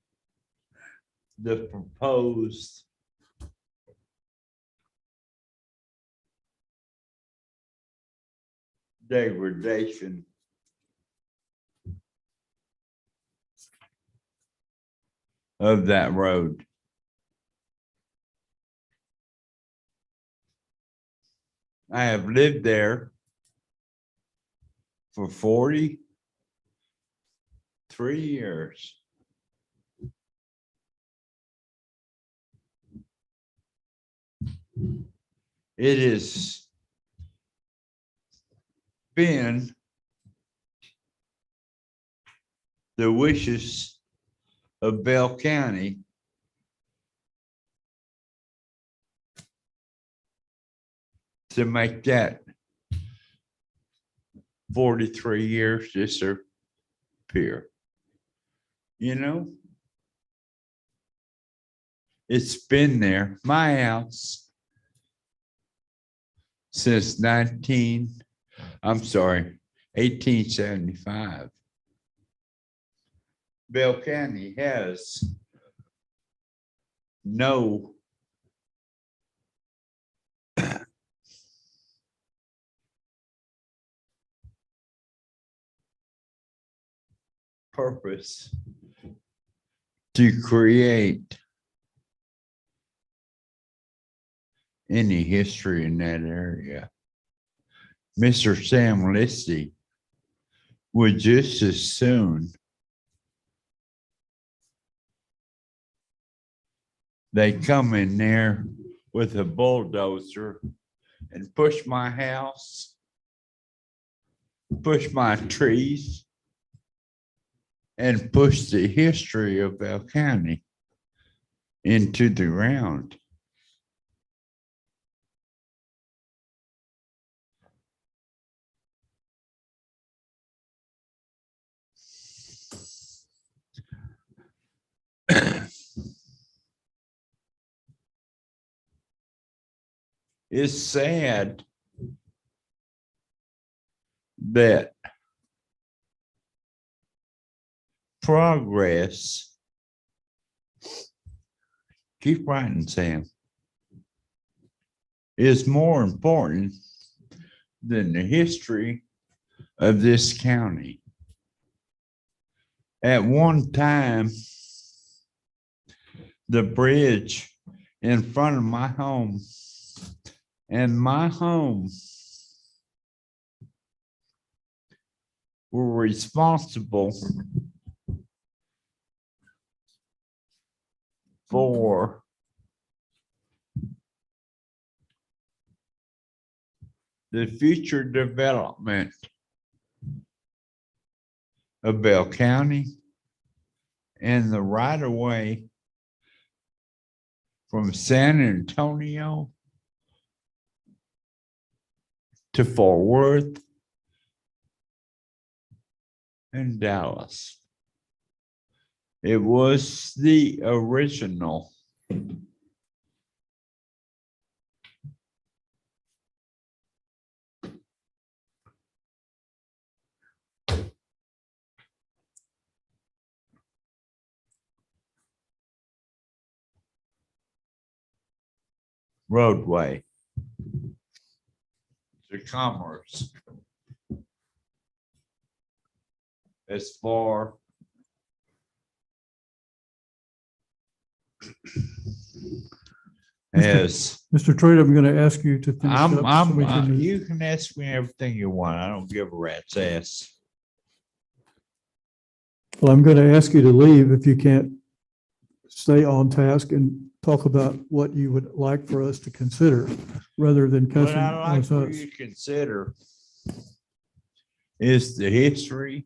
Speaker 12: the proposed degradation of that road. I have lived there for 43 years. It has been the wishes of Bell County to make that 43 years disappear. You know? It's been there, my house, since 1875. Bell County has no purpose to create any history in that area. Mr. Sam Listy would just as soon they come in there with a bulldozer and push my house, push my trees, and push the history of Bell County into the ground. It's sad that progress, keep writing, Sam, is more important than the history of this county. At one time, the bridge in front of my home and my home were responsible for the future development of Bell County and the right of way from San Antonio to Fort Worth and Dallas. It was the original roadway to commerce as far as
Speaker 1: Mr. Trader, I'm going to ask you to finish up. so we can-
Speaker 12: you can ask me everything you want. I don't give a rat's ass.
Speaker 1: Well, I'm going to ask you to leave if you can't stay on task and talk about what you would like for us to consider rather than
Speaker 12: What
Speaker 1: cussing
Speaker 12: I like
Speaker 1: us.
Speaker 12: for you to consider is the history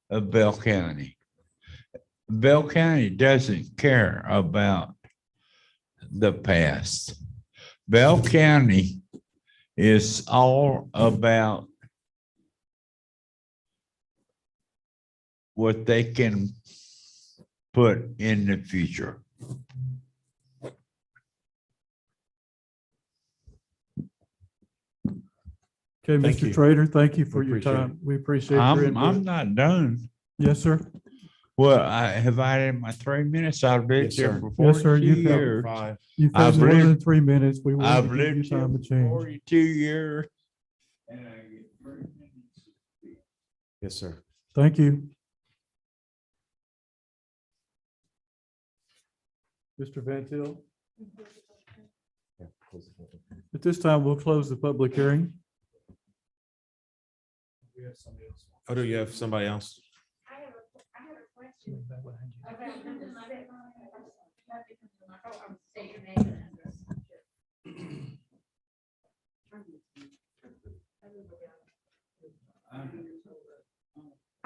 Speaker 12: of Bell County. Bell County doesn't care about the past. Bell County is all about what they can put in the future.
Speaker 1: Okay,
Speaker 7: Thank
Speaker 1: Mr.
Speaker 7: you.
Speaker 1: Trader, thank you for
Speaker 7: We
Speaker 1: your
Speaker 7: appreciate
Speaker 1: time. We appreciate your
Speaker 12: I'm
Speaker 1: input.
Speaker 12: not done.
Speaker 1: Yes, sir.
Speaker 12: Well, have I had my 3 minutes? I've lived
Speaker 7: Yes,
Speaker 12: here
Speaker 7: sir.
Speaker 12: for
Speaker 1: Yes, sir.
Speaker 12: 42
Speaker 1: You've had
Speaker 12: years.
Speaker 1: You've had
Speaker 12: I've
Speaker 1: more than
Speaker 12: lived-
Speaker 1: 3 minutes. We want
Speaker 12: I've
Speaker 1: to give you
Speaker 12: lived here
Speaker 1: time to
Speaker 12: for
Speaker 1: change.
Speaker 12: 42 years. And I get 3 minutes.
Speaker 7: Yes, sir.
Speaker 1: Thank you. Mr. Van Til, at this time, we'll close the public hearing.
Speaker 7: Oh, do you have somebody else?
Speaker 13: I have a question about number 6. Say your name and address.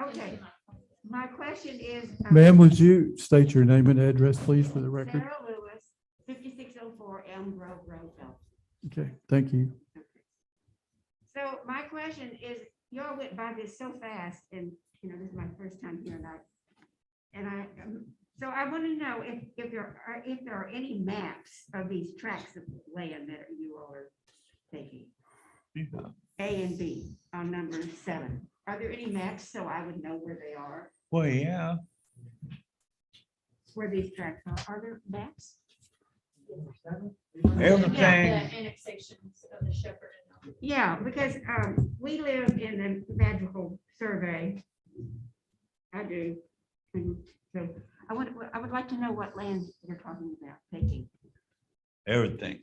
Speaker 13: Okay, my question is.
Speaker 1: Ma'am, would you state your name and address, please, for the record?
Speaker 13: Sarah Lewis, 5604 Elm Grove Road.
Speaker 1: Okay, thank you.
Speaker 13: So my question is, y'all went by this so fast and, you know, this is my first time here tonight. And so I want to know if there are any maps of these tracts of land that you all are taking. A and B on number 7. Are there any maps so I would know where they are,
Speaker 12: Well, yeah.
Speaker 13: where these tracts are? Are there maps?
Speaker 12: Everything.
Speaker 13: Annexations of the Shepherd. Yeah, because we live in the magical survey. I do. And so I would like to know what land you're talking about taking.
Speaker 12: Everything.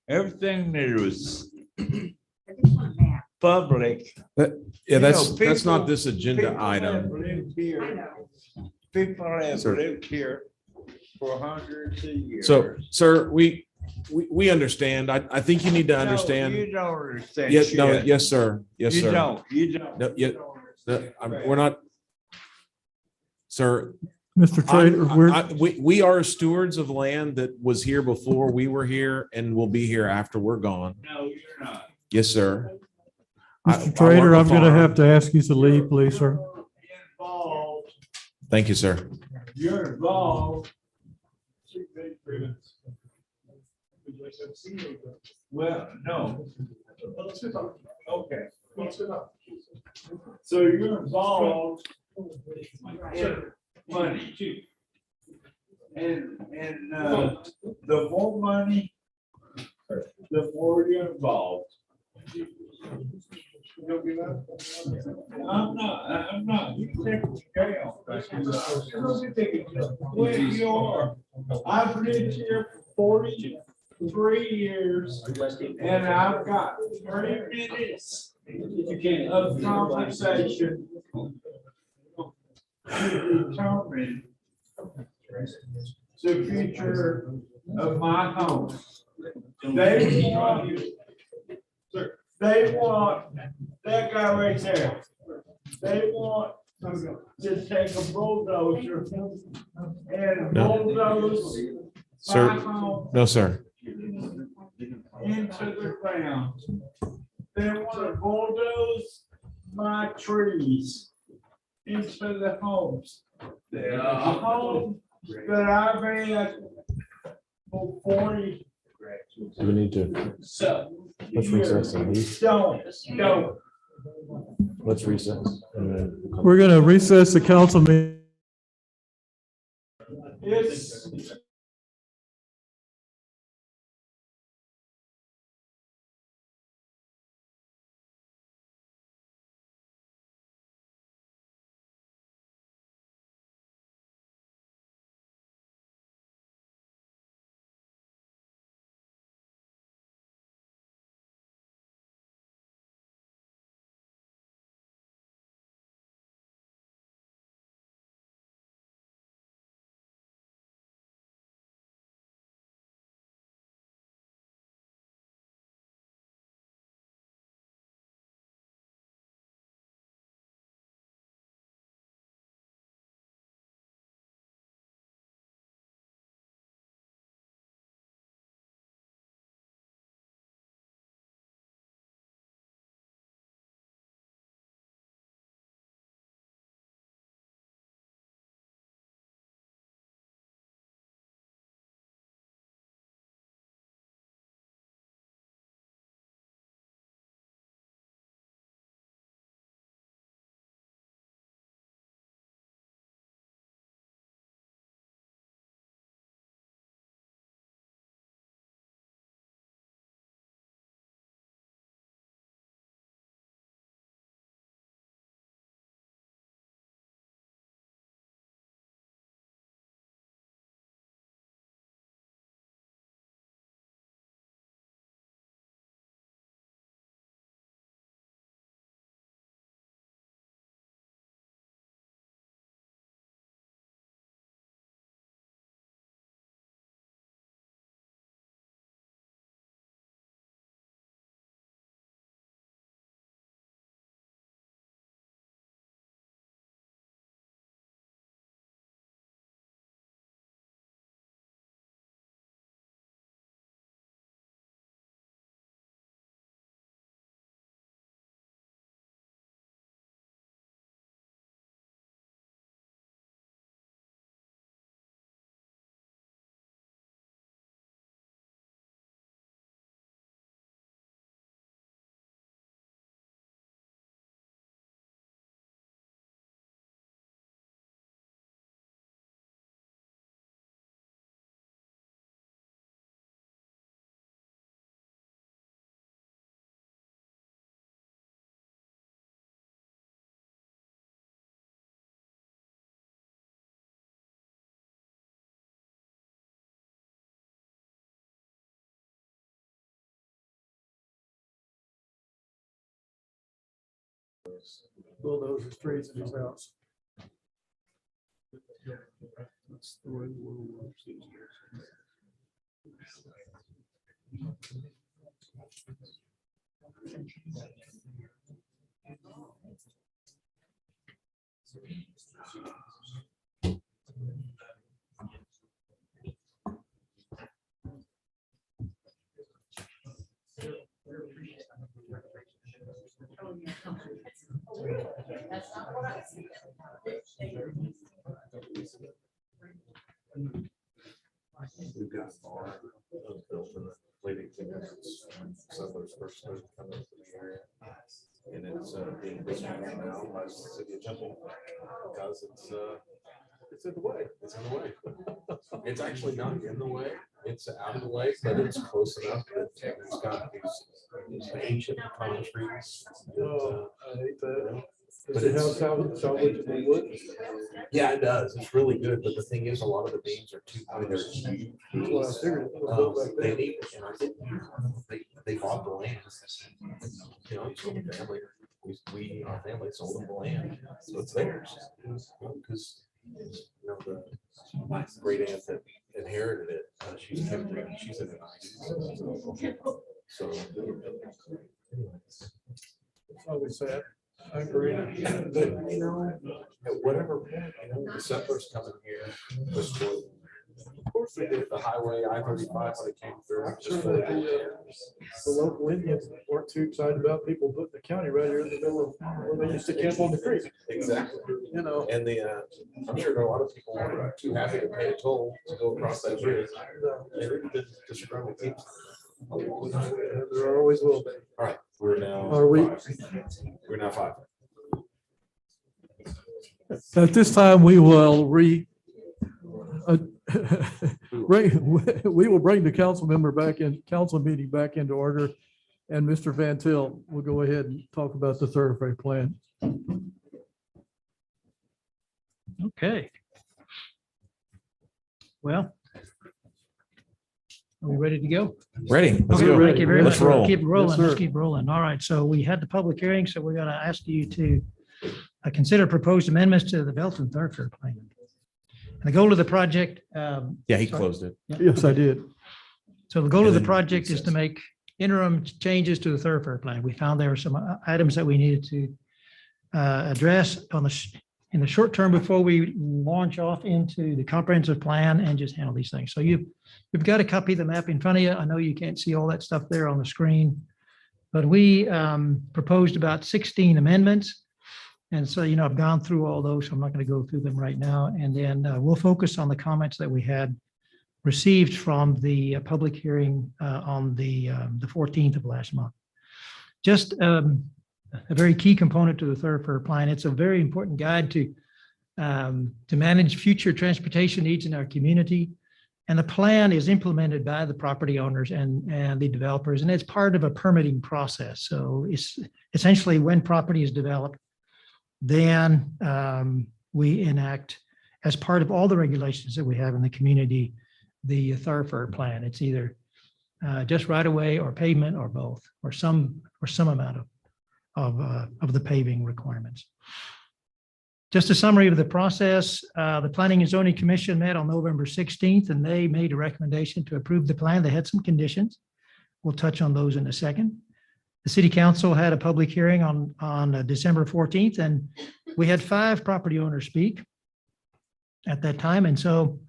Speaker 12: Everything that was
Speaker 13: I just want a map.
Speaker 12: public.
Speaker 2: Yeah,
Speaker 12: You
Speaker 2: that's
Speaker 12: know,
Speaker 2: not
Speaker 12: people-
Speaker 2: this agenda
Speaker 12: people have
Speaker 2: item.
Speaker 12: lived
Speaker 13: I
Speaker 12: here-
Speaker 13: know.
Speaker 12: People have
Speaker 2: Sir.
Speaker 12: lived here for hundreds of years.
Speaker 2: So, sir, we understand. I think you need to
Speaker 12: No,
Speaker 2: understand.
Speaker 12: You don't understand.
Speaker 2: Yes, no,
Speaker 12: shit.
Speaker 2: yes, sir. Yes,
Speaker 12: You
Speaker 2: sir.
Speaker 12: don't, you don't.
Speaker 2: No, we're not. Sir,
Speaker 1: Mr. Trader,
Speaker 2: we are stewards of land that was here before we were here and will be here after we're gone.
Speaker 12: No, you're not.
Speaker 2: Yes, sir.
Speaker 1: Mr. Trader, I'm gonna have to ask you to leave, please, sir.
Speaker 12: Involved,
Speaker 2: Thank you, sir.
Speaker 12: you're involved. Well, no. Okay. So you're involved in money too. And the more money, the more you're involved. I'm not. You take the jail. Well, you are. I've lived here for 43 years and I've got 30 minutes of conversation to determine the future of my home. They want that guy right there. They want to take a bulldozer and
Speaker 2: No.
Speaker 12: bulldoze my
Speaker 2: Sir,
Speaker 12: home
Speaker 2: no, sir.
Speaker 12: into the ground. They want to bulldoze my trees into the homes. The home that I've had for 40.
Speaker 2: Do we need to?
Speaker 12: So.
Speaker 2: Let's recess and leave.
Speaker 12: Don't.
Speaker 2: Let's recess. And then we'll come
Speaker 1: We're gonna recess the council meeting.
Speaker 12: It's
Speaker 1: bulldozer streets in his house.
Speaker 2: We've got our built in the late 1800s. Settlers first started coming to the area. And it's being dismantled now by the city of Temple because it's in the way. It's in the way. It's actually not in the way. It's out of the way, but it's close enough that it's got these ancient concretes.
Speaker 1: I hate that.
Speaker 2: But
Speaker 1: Does it have
Speaker 2: it's-
Speaker 1: salvageable wood?
Speaker 2: Yeah, it does. It's really good. But the thing is, a lot of the beams are too, I mean, they're huge.
Speaker 1: Well, I figured it was built back
Speaker 2: They
Speaker 1: then.
Speaker 2: need, and I think they bought the land. You know, it's from the family. Our family sold them the land, so it's theirs. Because, you know, my great aunt that inherited it, she's in the 90s. So.
Speaker 1: It's always sad. I agree.
Speaker 2: But, you know, at whatever point, you know, the settlers coming here, destroyed. Of course they did. The highway I-35 when it came through.
Speaker 1: I'm sure that the local Indians weren't too excited about people putting the county right here in the middle of where they used to camp on the creek.
Speaker 2: Exactly.
Speaker 1: You know.
Speaker 2: And I'm sure there are a lot of people who are too happy to pay a toll to go across that bridge. They're disgruntled people.
Speaker 1: There always will be.
Speaker 2: All right, we're now.
Speaker 1: Are we?
Speaker 2: We're now 5.
Speaker 1: At this time, we will we will bring the council meeting back into order. And Mr. Van Til will go ahead and talk about the thoroughfare plan.
Speaker 5: Okay. Well. Are we ready to go?
Speaker 10: Ready? Let's
Speaker 5: Okay,
Speaker 10: go.
Speaker 5: thank you very
Speaker 10: Let's
Speaker 5: much.
Speaker 10: roll.
Speaker 5: Keep rolling.
Speaker 1: Yes,
Speaker 5: Let's
Speaker 1: sir.
Speaker 5: keep rolling. All right. So we had the public hearing, so we're going to ask you to consider proposed amendments to the Belton thoroughfare plan. And the goal of the project.
Speaker 10: Yeah, he
Speaker 5: sorry.
Speaker 10: closed it.
Speaker 1: Yes, I did.
Speaker 5: So the goal of
Speaker 10: And
Speaker 5: the
Speaker 10: then
Speaker 5: project is to make interim changes to the thoroughfare plan. We found there were some items that we needed to address in the short term before we launch off into the comprehensive plan and just handle these things. So you've got a copy of the map in front of you. I know you can't see all that stuff there on the screen, but we proposed about 16 amendments. And so, you know, I've gone through all those, so I'm not going to go through them right now. And then we'll focus on the comments that we had received from the public hearing on the 14th of last month. Just a very key component to the thoroughfare plan. It's a very important guide to manage future transportation needs in our community. And the plan is implemented by the property owners and the developers, and it's part of a permitting process. So it's essentially when property is developed, then we enact, as part of all the regulations that we have in the community, the thoroughfare plan. It's either just right away or pavement or both, or some amount of the paving requirements. Just a summary of the process. The Planning and Zoning Commission met on November 16th, and they made a recommendation to approve the plan. They had some conditions. We'll touch on those in a second. The City Council had a public hearing on December 14th, and we had 5 property owners speak at that time. And so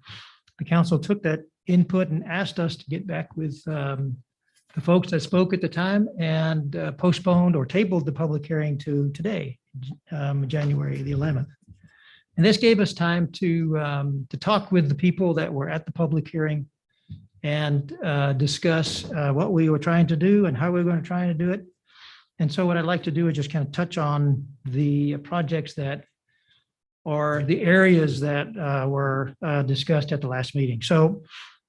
Speaker 5: the council took that input and asked us to get back with the folks that spoke at the time and postponed or tabled the public hearing to today, January the 11th. And this gave us time to talk with the people that were at the public hearing and discuss what we were trying to do and how we were going to try to do it. And so what I'd like to do is just kind of touch on the projects that or the areas that were discussed at the last meeting. So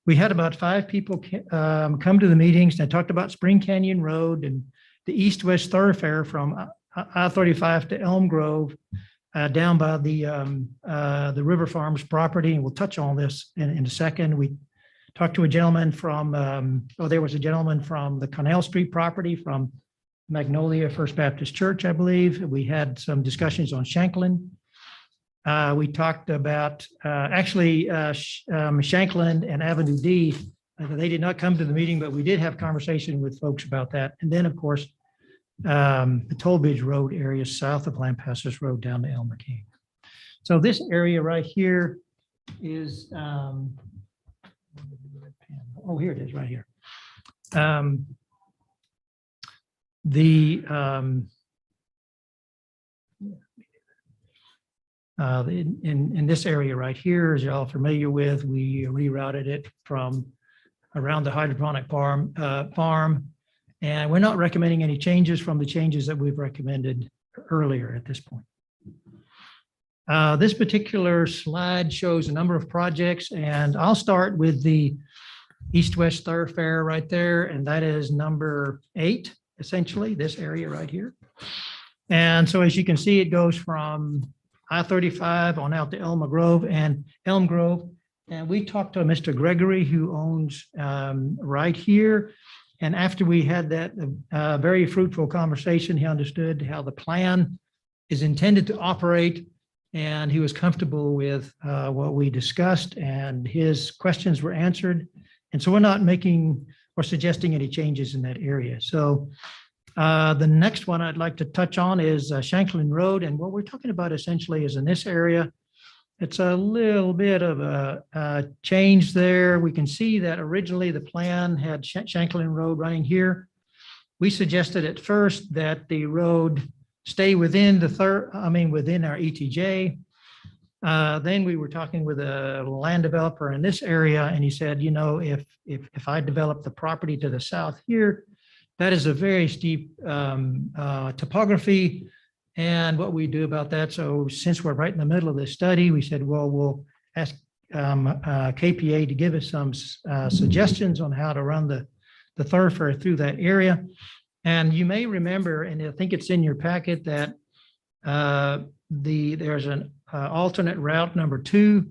Speaker 5: we had about 5 people come to the meetings and talked about Spring Canyon Road and the east-west thoroughfare from I-35 to Elm Grove down by the River Farms property. And we'll touch on this in a second. We talked to a gentleman from, there was a gentleman from the Connell Street property from Magnolia First Baptist Church, I believe. We had some discussions on Shanklin. We talked about, Shanklin and Avenue D. They did not come to the meeting, but we did have conversation with folks about that. And then, of course, the Toll Bridge Road area south of Lampasas Road down to Elmer King. So this area right here is, oh, here it is right here. In this area right here, as you're all familiar with, we rerouted it from around the hydroponic farm, and we're not recommending any changes from the changes that we've recommended earlier at this point. This particular slide shows a number of projects, and I'll start with the east-west thoroughfare right there, and that is number 8, essentially, this area right here. And so as you can see, it goes from I-35 on out to Elm Grove. And we talked to Mr. Gregory, who owns right here. And after we had that very fruitful conversation, he understood how the plan is intended to operate, and he was comfortable with what we discussed, and his questions were answered. And so we're not making or suggesting any changes in that area. So the next one I'd like to touch on is Shanklin Road. And what we're talking about essentially is in this area, it's a little bit of a change there. We can see that originally the plan had Shanklin Road running here. We suggested at first that the road stay within within our ETJ. Then we were talking with a land developer in this area, and he said, you know, if I develop the property to the south here, that is a very steep topography. And what we do about that, so since we're right in the middle of this study, we said, well, we'll ask KPA to give us some suggestions on how to run the thoroughfare through that area. And you may remember, and I think it's in your packet, that there's an alternate route number 2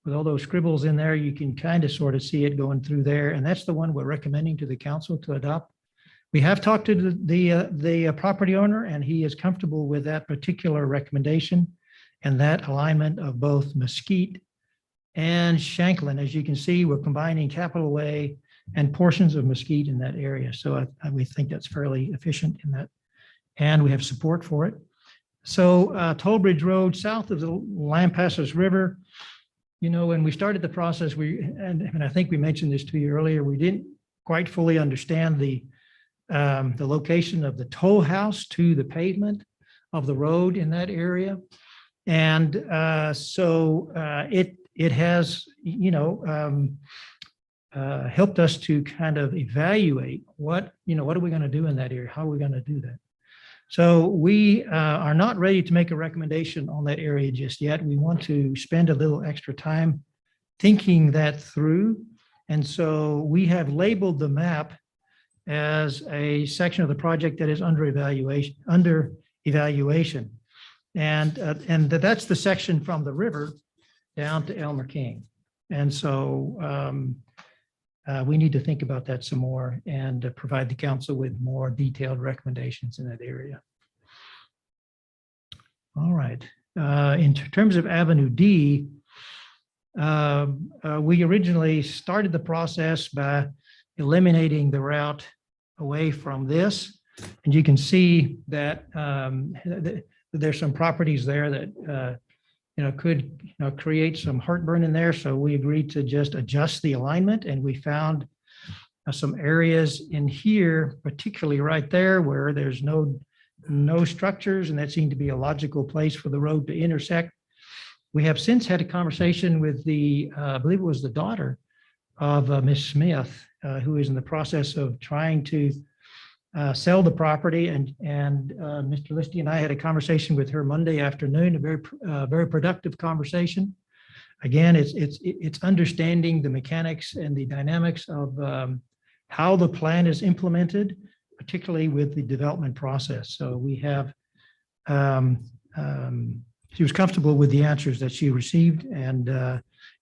Speaker 5: with all those scribbles in there. You can kind of sort of see it going through there. And that's the one we're recommending to the council to adopt. We have talked to the property owner, and he is comfortable with that particular recommendation and that alignment of both Mesquite and Shanklin. As you can see, we're combining Capitol Way and portions of Mesquite in that area. So we think that's fairly efficient in that, and we have support for it. So Toll Bridge Road, south of the Lampasas River, you know, when we started the process, and I think we mentioned this to you earlier, we didn't quite fully understand the location of the toll house to the pavement of the road in that area. And so it has, you know, helped us to kind of evaluate what are we going to do in that area? How are we going to do that? So we are not ready to make a recommendation on that area just yet. We want to spend a little extra time thinking that through. And so we have labeled the map as a section of the project that is under evaluation. And that's the section from the river down to Elmer King. And so we need to think about that some more and provide the council with more detailed recommendations in that area. All right. In terms of Avenue D, we originally started the process by eliminating the route away from this. And you can see that there's some properties there that could create some heartburn in there. So we agreed to just adjust the alignment, and we found some areas in here, particularly right there where there's no structures, and that seemed to be a logical place for the road to intersect. We have since had a conversation with I believe it was the daughter of Miss Smith, who is in the process of trying to sell the property. And Mr. Listy and I had a conversation with her Monday afternoon, a very productive conversation. Again, it's understanding the mechanics and the dynamics of how the plan is implemented, particularly with the development process. So we have, she was comfortable with the answers that she received and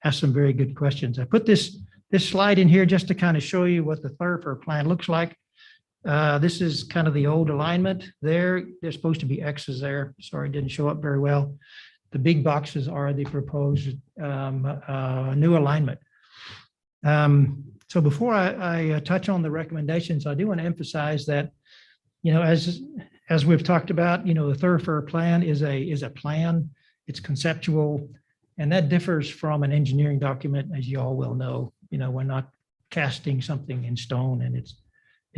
Speaker 5: asked some very good questions. I put this slide in here just to kind of show you what the thoroughfare plan looks like. This is kind of the old alignment there. There's supposed to be X's there. Sorry, it didn't show up very well. The big boxes are the proposed new alignment. So before I touch on the recommendations, I do want to emphasize that, as we've talked about, the thoroughfare plan is a plan. It's conceptual, and that differs from an engineering document, as you all will know. We're not casting something in stone, and it's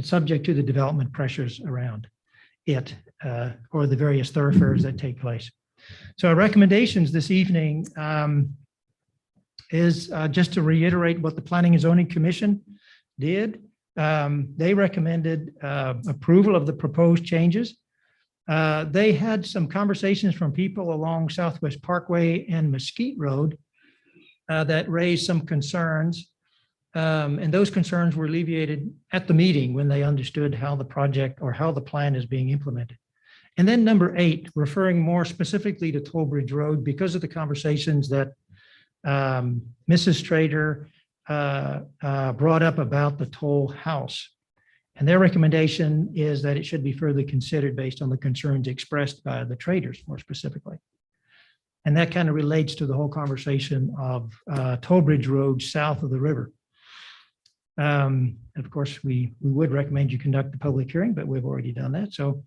Speaker 5: subject to the development pressures around it or the various thoroughfares that take place. So our recommendations this evening is just to reiterate what the Planning and Zoning Commission did. They recommended approval of the proposed changes. They had some conversations from people along Southwest Parkway and Mesquite Road that raised some concerns. And those concerns were alleviated at the meeting when they understood how the project or how the plan is being implemented. And then number 8, referring more specifically to Toll Bridge Road, because of the conversations that Mrs. Trader brought up about the toll house. And their recommendation is that it should be further considered based on the concerns expressed by the traders more specifically. And that kind of relates to the whole conversation of Toll Bridge Road south of the river. Of course, we would recommend you conduct the public hearing, but we've already done that. So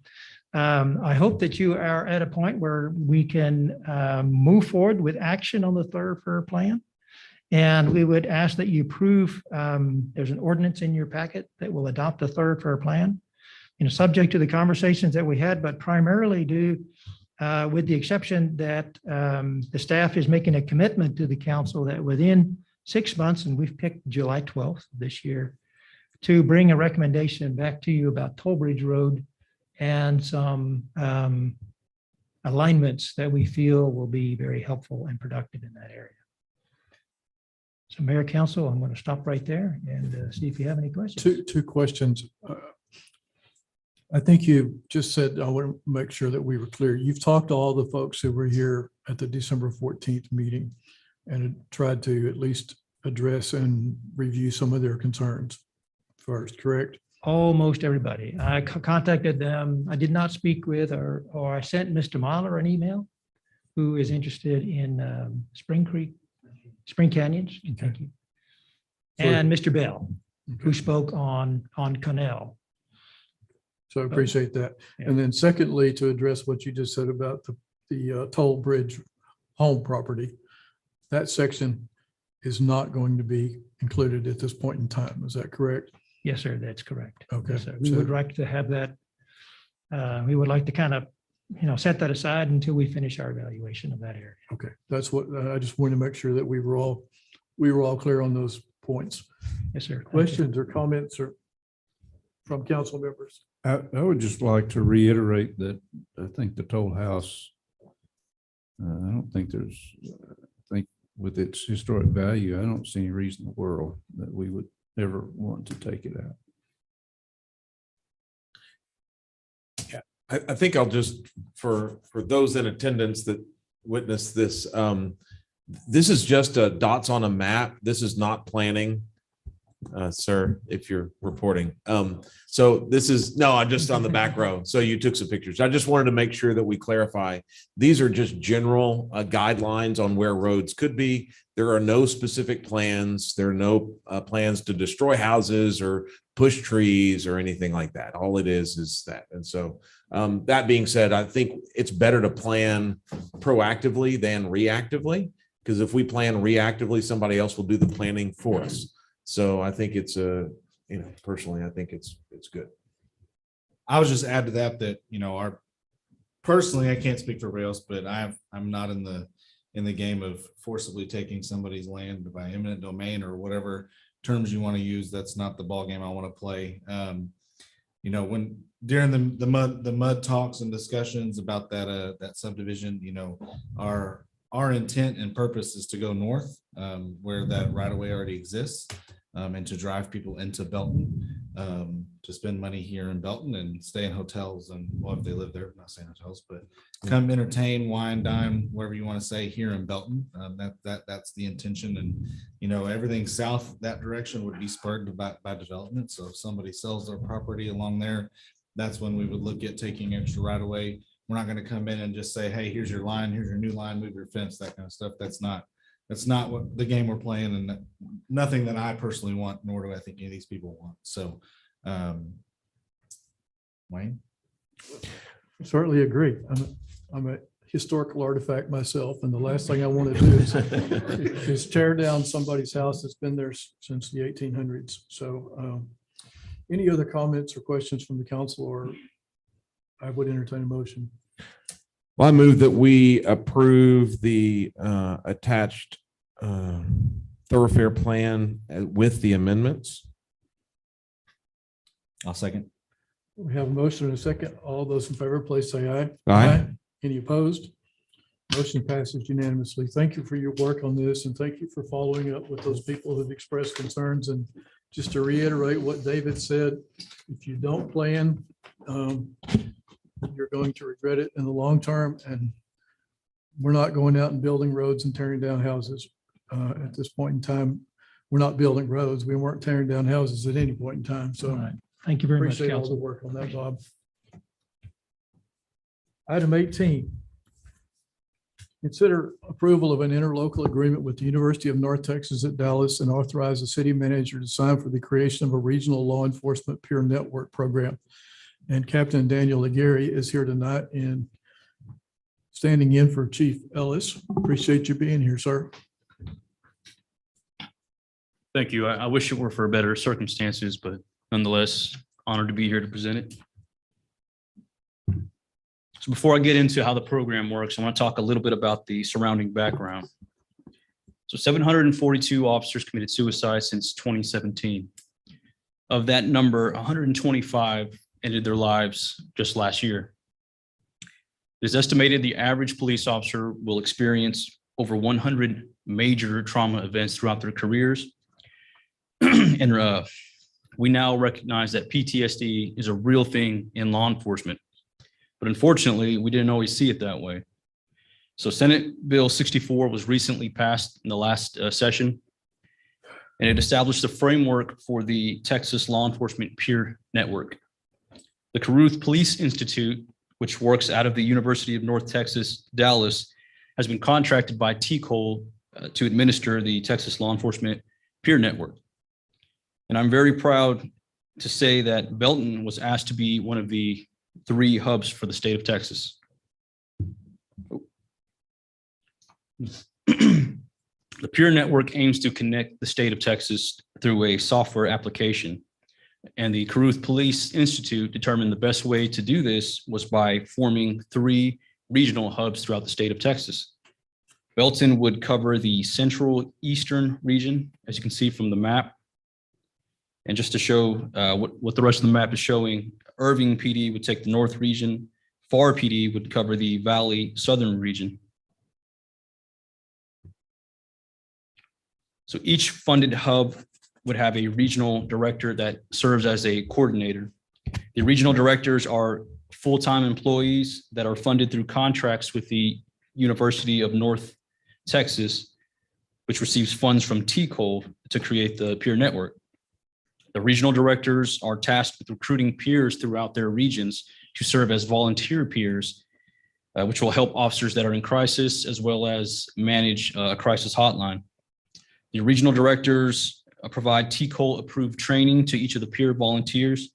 Speaker 5: I hope that you are at a point where we can move forward with action on the thoroughfare plan. And we would ask that you approve, there's an ordinance in your packet that will adopt a thoroughfare plan, subject to the conversations that we had, but primarily due with the exception that the staff is making a commitment to the council that within 6 months, and we've picked July 12th this year, to bring a recommendation back to you about Toll Bridge Road and some alignments that we feel will be very helpful and productive in that area. So Mayor, Council, I'm going to stop right there and see if you have any questions.
Speaker 1: Two questions. I think you just said, I want to make sure that we were clear. You've talked to all the folks who were here at the December 14th meeting and tried to at least address and review some of their concerns first, correct?
Speaker 5: Almost everybody. I contacted them. I did not speak with, or I sent Mr. Mahler an email, who is interested in Spring Canyons. Thank you. And Mr. Bell, who spoke on Connell.
Speaker 1: So I appreciate that. Yeah. And then secondly, to address what you just said about the Toll Bridge home property, that section is not going to be included at this point in time. Is that correct?
Speaker 5: Yes, sir. That's correct.
Speaker 1: Okay.
Speaker 5: Yes, we would like to have that. We would like to kind of, set that aside until we finish our evaluation of that area.
Speaker 1: Okay. That's what I just wanted to make sure that we were all clear on those points.
Speaker 5: Yes, sir.
Speaker 1: Questions or comments or from council members?
Speaker 8: I would just like to reiterate that I think the toll house, I don't think there's, I think with its historic value, I don't see any reason in the world that we would ever want to take it out.
Speaker 2: Yeah, I think I'll just, for those in attendance that witnessed this, this is just dots on a map. This is not planning. Sir, if you're reporting. So this is, no, I'm just on the back row. So you took some pictures. I just wanted to make sure that we clarify. These are just general guidelines on where roads could be. There are no specific plans. There are no plans to destroy houses or push trees or anything like that. All it is that. And so that being said, I think it's better to plan proactively than reactively, because if we plan reactively, somebody else will do the planning for us. So I think it's personally, I think it's good.
Speaker 10: I would just add to that, personally, I can't speak for everybody else, but I'm not in the game of forcibly taking somebody's land by eminent domain or whatever terms you want to use. That's not the ball game I want to play. When during the mud talks and discussions about that subdivision, our intent and purpose is to go north where that right of way already exists. and to drive people into Belton to spend money here in Belton and stay in hotels, and well, if they live there, not staying in hotels, but come entertain, wine, dine, whatever you want to say here in Belton. That's the intention. And everything south that direction would be spurred by development. So if somebody sells their property along there, that's when we would look at taking extra right away. We're not going to come in and just say, hey, here's your line, here's your new line, move your fence, that kind of stuff. That's not what the game we're playing, and nothing that I personally want, nor do I think any of these people want. So, Wayne?
Speaker 1: Certainly agree. I'm a historical artifact myself, and the last thing I want to do is tear down somebody's house that's been there since the 1800s. So any other comments or questions from the council, or I would entertain a motion.
Speaker 2: Well, I move that we approve the attached thoroughfare plan with the amendments.
Speaker 10: I'll second.
Speaker 1: We have a motion and a second. All those in favor, please say aye.
Speaker 2: Aye.
Speaker 1: Any opposed? Motion passes unanimously. Thank you for your work on this, and thank you for following up with those people who've expressed concerns. And just to reiterate what David said, if you don't plan, you're going to regret it in the long term. And we're not going out and building roads and tearing down houses. At this point in time, we're not building roads. We weren't tearing down houses at any point in time. So
Speaker 5: Thank you very much,
Speaker 1: appreciate all the
Speaker 5: council.
Speaker 1: work on that, Bob. Item 18. Consider approval of an interlocal agreement with the University of North Texas at Dallas and authorize the city manager to sign for the creation of a regional law enforcement peer network program. And Captain Daniel Aguirre is here tonight and standing in for Chief Ellis. Appreciate you being here, sir.
Speaker 14: Thank you. I wish it were for better circumstances, but nonetheless, honored to be here to present it. So before I get into how the program works, I want to talk a little bit about the surrounding background. So 742 officers committed suicide since 2017. Of that number, 125 ended their lives just last year. It is estimated the average police officer will experience over 100 major trauma events throughout their careers. And we now recognize that PTSD is a real thing in law enforcement. But unfortunately, we didn't always see it that way. So Senate Bill 64 was recently passed in the last session, and it established a framework for the Texas Law Enforcement Peer Network. The Caruth Police Institute, which works out of the University of North Texas, Dallas, has been contracted by TCOL to administer the Texas Law Enforcement Peer Network. And I'm very proud to say that Belton was asked to be one of the 3 hubs for the state of Texas. The Peer Network aims to connect the state of Texas through a software application. And the Caruth Police Institute determined the best way to do this was by forming 3 regional hubs throughout the state of Texas. Belton would cover the central eastern region, as you can see from the map. And just to show what the rest of the map is showing, Irving PD would take the north region, FAR PD would cover the Valley southern region. So each funded hub would have a regional director that serves as a coordinator. The regional directors are full-time employees that are funded through contracts with the University of North Texas, which receives funds from TCOL to create the peer network. The regional directors are tasked with recruiting peers throughout their regions to serve as volunteer peers, which will help officers that are in crisis as well as manage a crisis hotline. The regional directors provide TCOL approved training to each of the peer volunteers.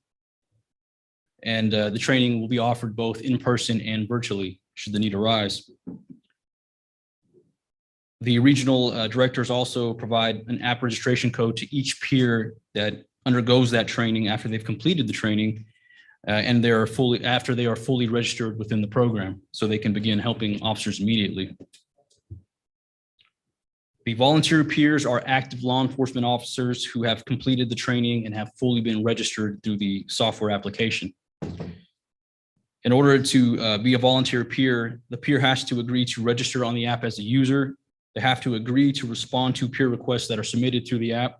Speaker 14: And the training will be offered both in person and virtually should the need arise. The regional directors also provide an app registration code to each peer that undergoes that training after they've completed the training and after they are fully registered within the program, so they can begin helping officers immediately. The volunteer peers are active law enforcement officers who have completed the training and have fully been registered through the software application. In order to be a volunteer peer, the peer has to agree to register on the app as a user. They have to agree to respond to peer requests that are submitted through the app.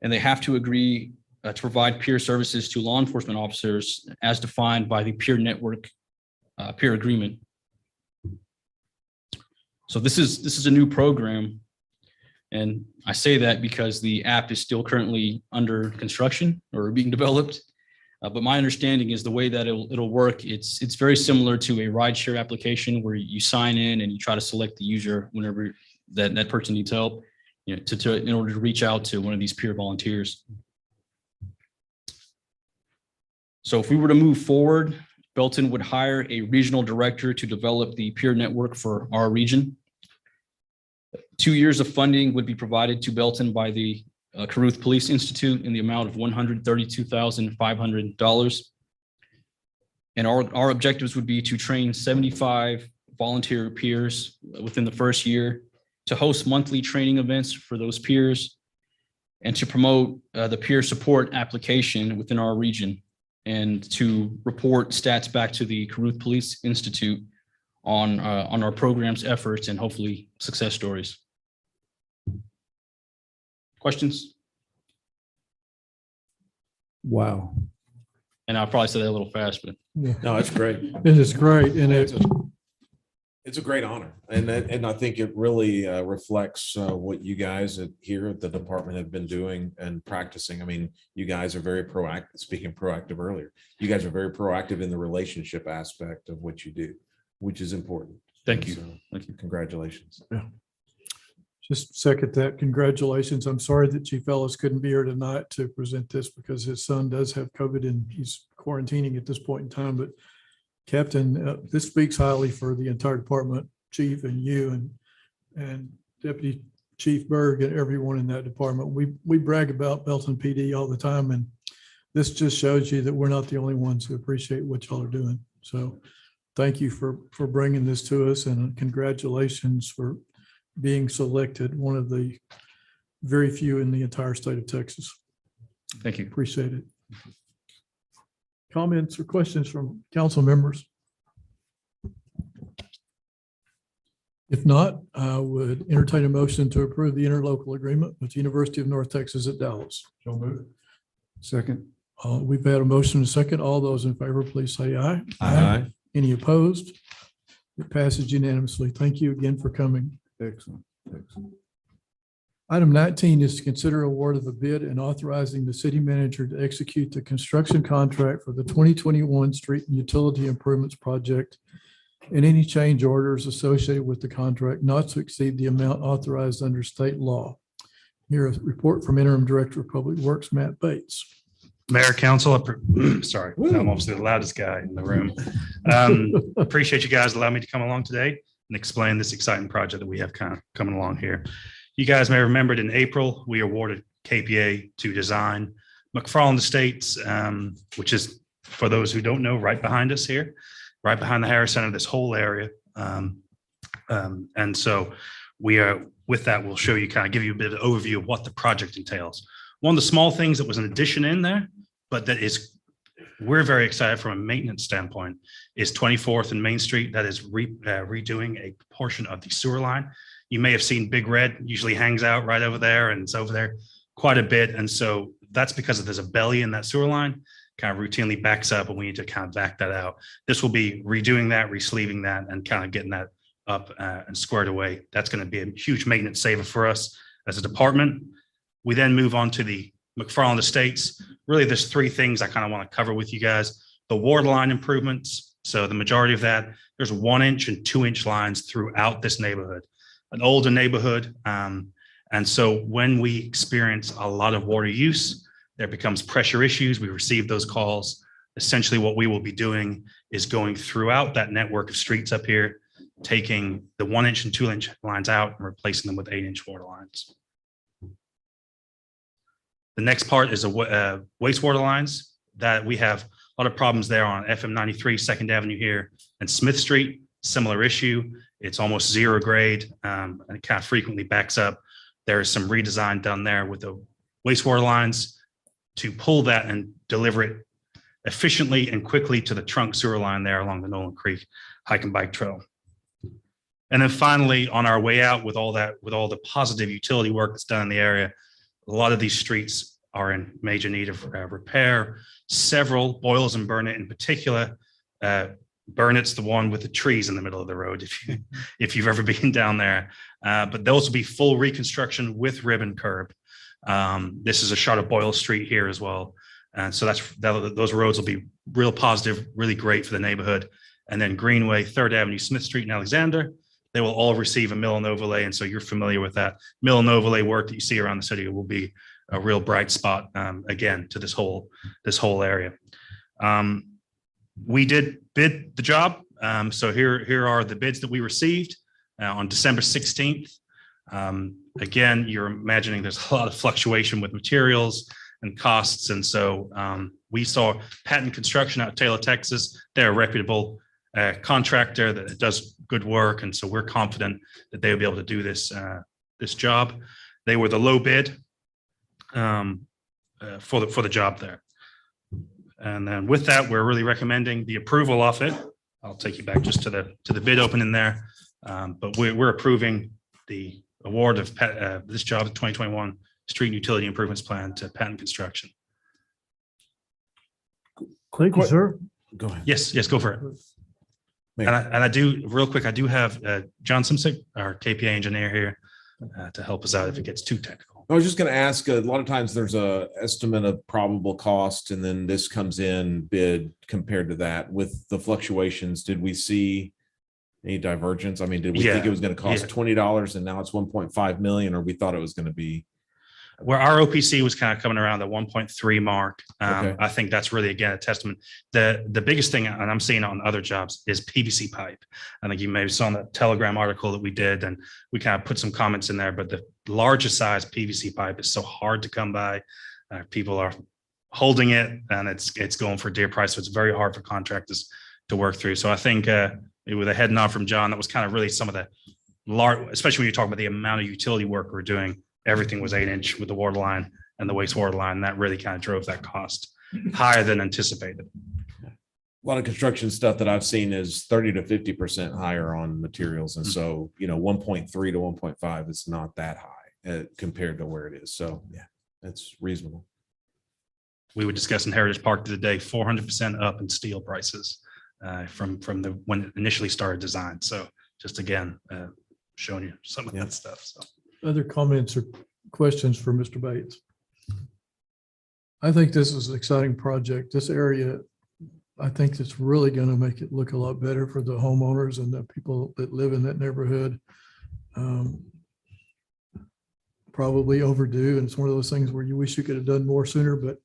Speaker 14: and they have to agree to provide peer services to law enforcement officers as defined by the peer network peer agreement. So this is a new program. And I say that because the app is still currently under construction or being developed. But my understanding is the way that it'll work, it's very similar to a rideshare application where you sign in and you try to select the user whenever that person needs help, you know, in order to reach out to one of these peer volunteers. So if we were to move forward, Belton would hire a regional director to develop the peer network for our region. 2 years of funding would be provided to Belton by the Caruth Police Institute in the amount of $132,500. And our objectives would be to train 75 volunteer peers within the first year, to host monthly training events for those peers, and to promote the peer support application within our region, and to report stats back to the Caruth Police Institute on our program's efforts and hopefully success stories. Questions?
Speaker 8: Wow.
Speaker 14: And I'll probably say that a little fast, but
Speaker 2: No, it's great.
Speaker 1: It is great. And
Speaker 2: It's a great honor. And I think it really reflects what you guys here at the department have been doing and practicing. I mean, you guys are very proactive, speaking proactive earlier. You guys are very proactive in the relationship aspect of what you do, which is important.
Speaker 14: Thank you.
Speaker 2: So,
Speaker 14: Thank you.
Speaker 2: Congratulations.
Speaker 1: just second that. Congratulations. I'm sorry that Chief Ellis couldn't be here tonight to present this because his son does have COVID and he's quarantining at this point in time. But Captain, this speaks highly for the entire department, Chief, and you and Deputy Chief Berg and everyone in that department. We brag about Belton PD all the time, and this just shows you that we're not the only ones who appreciate what y'all are doing. So thank you for bringing this to us, and congratulations for being selected, one of the very few in the entire state of Texas.
Speaker 14: Thank you.
Speaker 1: Appreciate it. Comments or questions from council members? If not, I would entertain a motion to approve the interlocal agreement with the University of North Texas at Dallas.
Speaker 8: So moved. Second.
Speaker 1: We've had a motion and a second. All those in favor, please say aye.
Speaker 2: Aye.
Speaker 1: Any opposed? It passes unanimously. Thank you again for coming.
Speaker 8: Excellent. Excellent.
Speaker 1: Item 19 is to consider award of a bid and authorizing the city manager to execute the construction contract for the 2021 street and utility improvements project and any change orders associated with the contract not to exceed the amount authorized under state law. Here, a report from Interim Director of Public Works, Matt Bates.
Speaker 7: Mayor, council, sorry, I'm obviously the loudest guy in the room. Appreciate you guys allowing me to come along today and explain this exciting project that we have kind of coming along here. You guys may remember in April, we awarded KPA to design Mcfarland Estates, which is, for those who don't know, right behind us here, right behind the Harris Center, this whole area. And so we are, with that, we'll show you, kind of give you a bit of an overview of what the project entails. One of the small things that was an addition in there, but that is, we're very excited from a maintenance standpoint, is 24th and Main Street. That is redoing a portion of the sewer line. You may have seen Big Red usually hangs out right over there, and it's over there quite a bit. And so that's because there's a belly in that sewer line, kind of routinely backs up, and we need to kind of back that out. This will be redoing that, resleeving that, and kind of getting that up and squared away. That's going to be a huge maintenance saver for us as a department. We then move on to the Mcfarland Estates. Really, there's three things I kind of want to cover with you guys. The water line improvements. So the majority of that, there's 1 inch and 2 inch lines throughout this neighborhood, an older neighborhood. And so when we experience a lot of water use, there becomes pressure issues. We receive those calls. Essentially, what we will be doing is going throughout that network of streets up here, taking the 1 inch and 2 inch lines out and replacing them with 8 inch water lines. The next part is wastewater lines that we have a lot of problems there on FM 93, 2nd Avenue here, and Smith Street. Similar issue. It's almost zero grade and it kind of frequently backs up. There is some redesign done there with the wastewater lines to pull that and deliver it efficiently and quickly to the trunk sewer line there along the Nolan Creek hike and bike trail. And then finally, on our way out with all the positive utility work that's done in the area, A lot of these streets are in major need of repair. Several, Boyles and Burnett in particular. Burnett's the one with the trees in the middle of the road, if you've ever been down there. But those will be full reconstruction with ribbon curb. This is a shot of Boyle Street here as well. And so those roads will be real positive, really great for the neighborhood. And then Greenway, 3rd Avenue, Smith Street and Alexander, they will all receive a mill and overlay. And so you're familiar with that. Mill and overlay work that you see around the city will be a real bright spot, again, to this whole area. We did bid the job. So here are the bids that we received on December 16th. Again, you're imagining there's a lot of fluctuation with materials and costs. And so we saw Patton Construction out of Taylor, Texas. They're a reputable contractor that does good work. And so we're confident that they'll be able to do this job. They were the low bid for the job there. And then with that, we're really recommending the approval of it. I'll take you back just to the bid opening there. But we're approving the award of this job, the 2021 Street and Utility Improvements Plan to Patton Construction.
Speaker 1: Thank you, sir.
Speaker 2: Go ahead.
Speaker 7: Yes, go for it. And I do, real quick, I do have John Simsick, our KPA engineer here, to help us out if it gets too technical.
Speaker 2: I was just going to ask, a lot of times there's a estimate of probable cost and then this comes in bid compared to that. With the fluctuations, did we see any divergence? I mean, did we think it was going to cost $20 and now it's 1.5 million, or we thought it was going to be?
Speaker 7: Where our OPC was kind of coming around the 1.3 mark.
Speaker 2: Okay.
Speaker 7: I think that's really, again, a testament. The biggest thing, and I'm seeing on other jobs, is PVC pipe. I think you maybe saw in the Telegram article that we did, and we kind of put some comments in there, but the larger size PVC pipe is so hard to come by. People are holding it and it's going for a dear price. So it's very hard for contractors to work through. So I think with a head nod from John, that was kind of really some of the large, especially when you're talking about the amount of utility work we're doing. Everything was 8-inch with the water line and the wastewater line. And that really kind of drove that cost higher than anticipated.
Speaker 2: A lot of construction stuff that I've seen is 30 to 50% higher on materials. And so, 1.3 to 1.5 is not that high compared to where it is. So yeah, that's reasonable.
Speaker 7: We were discussing Heritage Park today, 400% up in steel prices from when it initially started design. So just again, showing you some of that stuff. So.
Speaker 1: Other comments or questions for Mr. Bates? I think this is an exciting project. This area, I think it's really going to make it look a lot better for the homeowners and the people that live in that neighborhood. Probably overdue, and it's one of those things where you wish you could have done more sooner, but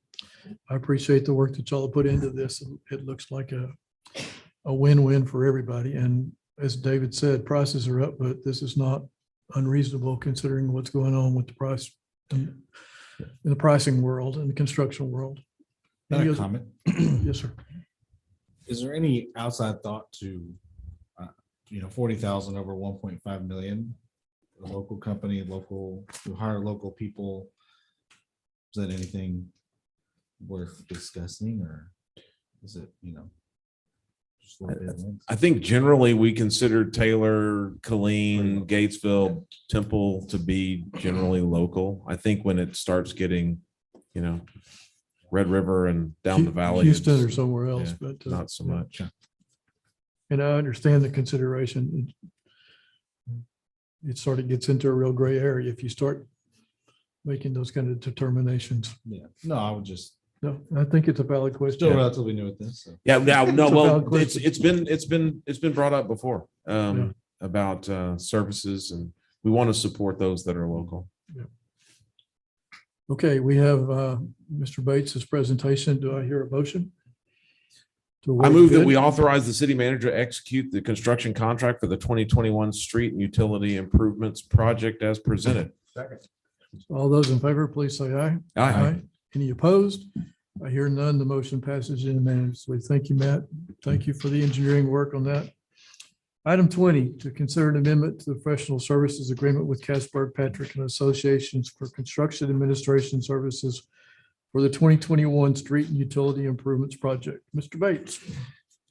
Speaker 1: I appreciate the work that y'all have put into this. It looks like a win-win for everybody. And as David said, prices are up, but this is not unreasonable considering what's going on with the price in the pricing world and the construction world.
Speaker 10: Not a comment.
Speaker 1: Yes, sir.
Speaker 10: Is there any outside thought to, 40,000 over 1.5 million? A local company, to hire local people. Is that anything worth discussing, or is it, just a little bit?
Speaker 2: I think generally we consider Taylor, Killeen, Gatesville, Temple to be generally local. I think when it starts getting, Red River and down the valley,
Speaker 1: Houston or somewhere else, but
Speaker 2: not so much.
Speaker 1: And I understand the consideration. It sort of gets into a real gray area if you start making those kind of determinations.
Speaker 10: Yeah, no, I would just.
Speaker 1: No, I think it's a valid question.
Speaker 10: Still relatively new at this. So.
Speaker 2: Yeah, no,
Speaker 1: It's a
Speaker 2: well,
Speaker 1: valid question.
Speaker 2: it's been brought up before about services, and we want to support those that are local.
Speaker 1: Yeah. Okay, we have Mr. Bates's presentation. Do I hear a motion?
Speaker 2: I move that we authorize the city manager to execute the construction contract for the 2021 street and utility improvements project as presented.
Speaker 10: Second.
Speaker 1: All those in favor, please say aye.
Speaker 2: Aye.
Speaker 1: Any opposed? I hear none. The motion passes unanimously. Thank you, Matt. Thank you for the engineering work on that. Item 20, to consider an amendment to the professional services agreement with Casper, Patrick and Associations for construction administration services for the 2021 street and utility improvements project. Mr. Bates.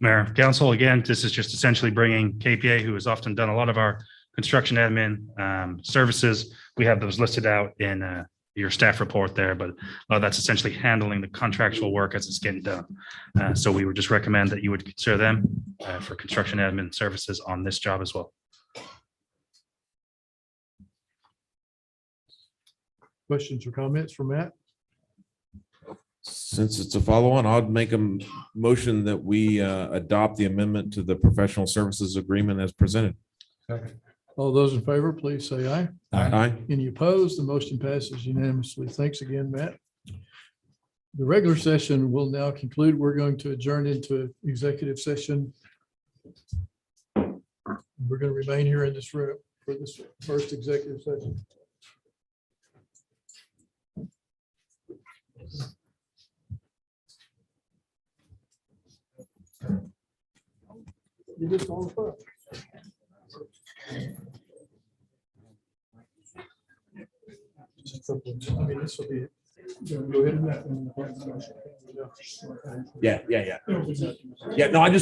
Speaker 7: Mayor, council, again, this is just essentially bringing KPA, who has often done a lot of our construction admin services. We have those listed out in your staff report there, but that's essentially handling the contractual work as it's getting done. So we would just recommend that you would consider them for construction admin services on this job as well.
Speaker 1: Questions or comments from Matt?
Speaker 2: Since it's a follow-on, I'd make a motion that we adopt the amendment to the professional services agreement as presented.
Speaker 1: All those in favor, please say aye.
Speaker 2: Aye.
Speaker 1: Any opposed? The motion passes unanimously. Thanks again, Matt. The regular session will now conclude. We're going to adjourn into executive session. We're going to remain here in this room for this first executive session. You just on the phone. I mean, this will be. Go ahead and.
Speaker 2: Yeah. Yeah, no, I just want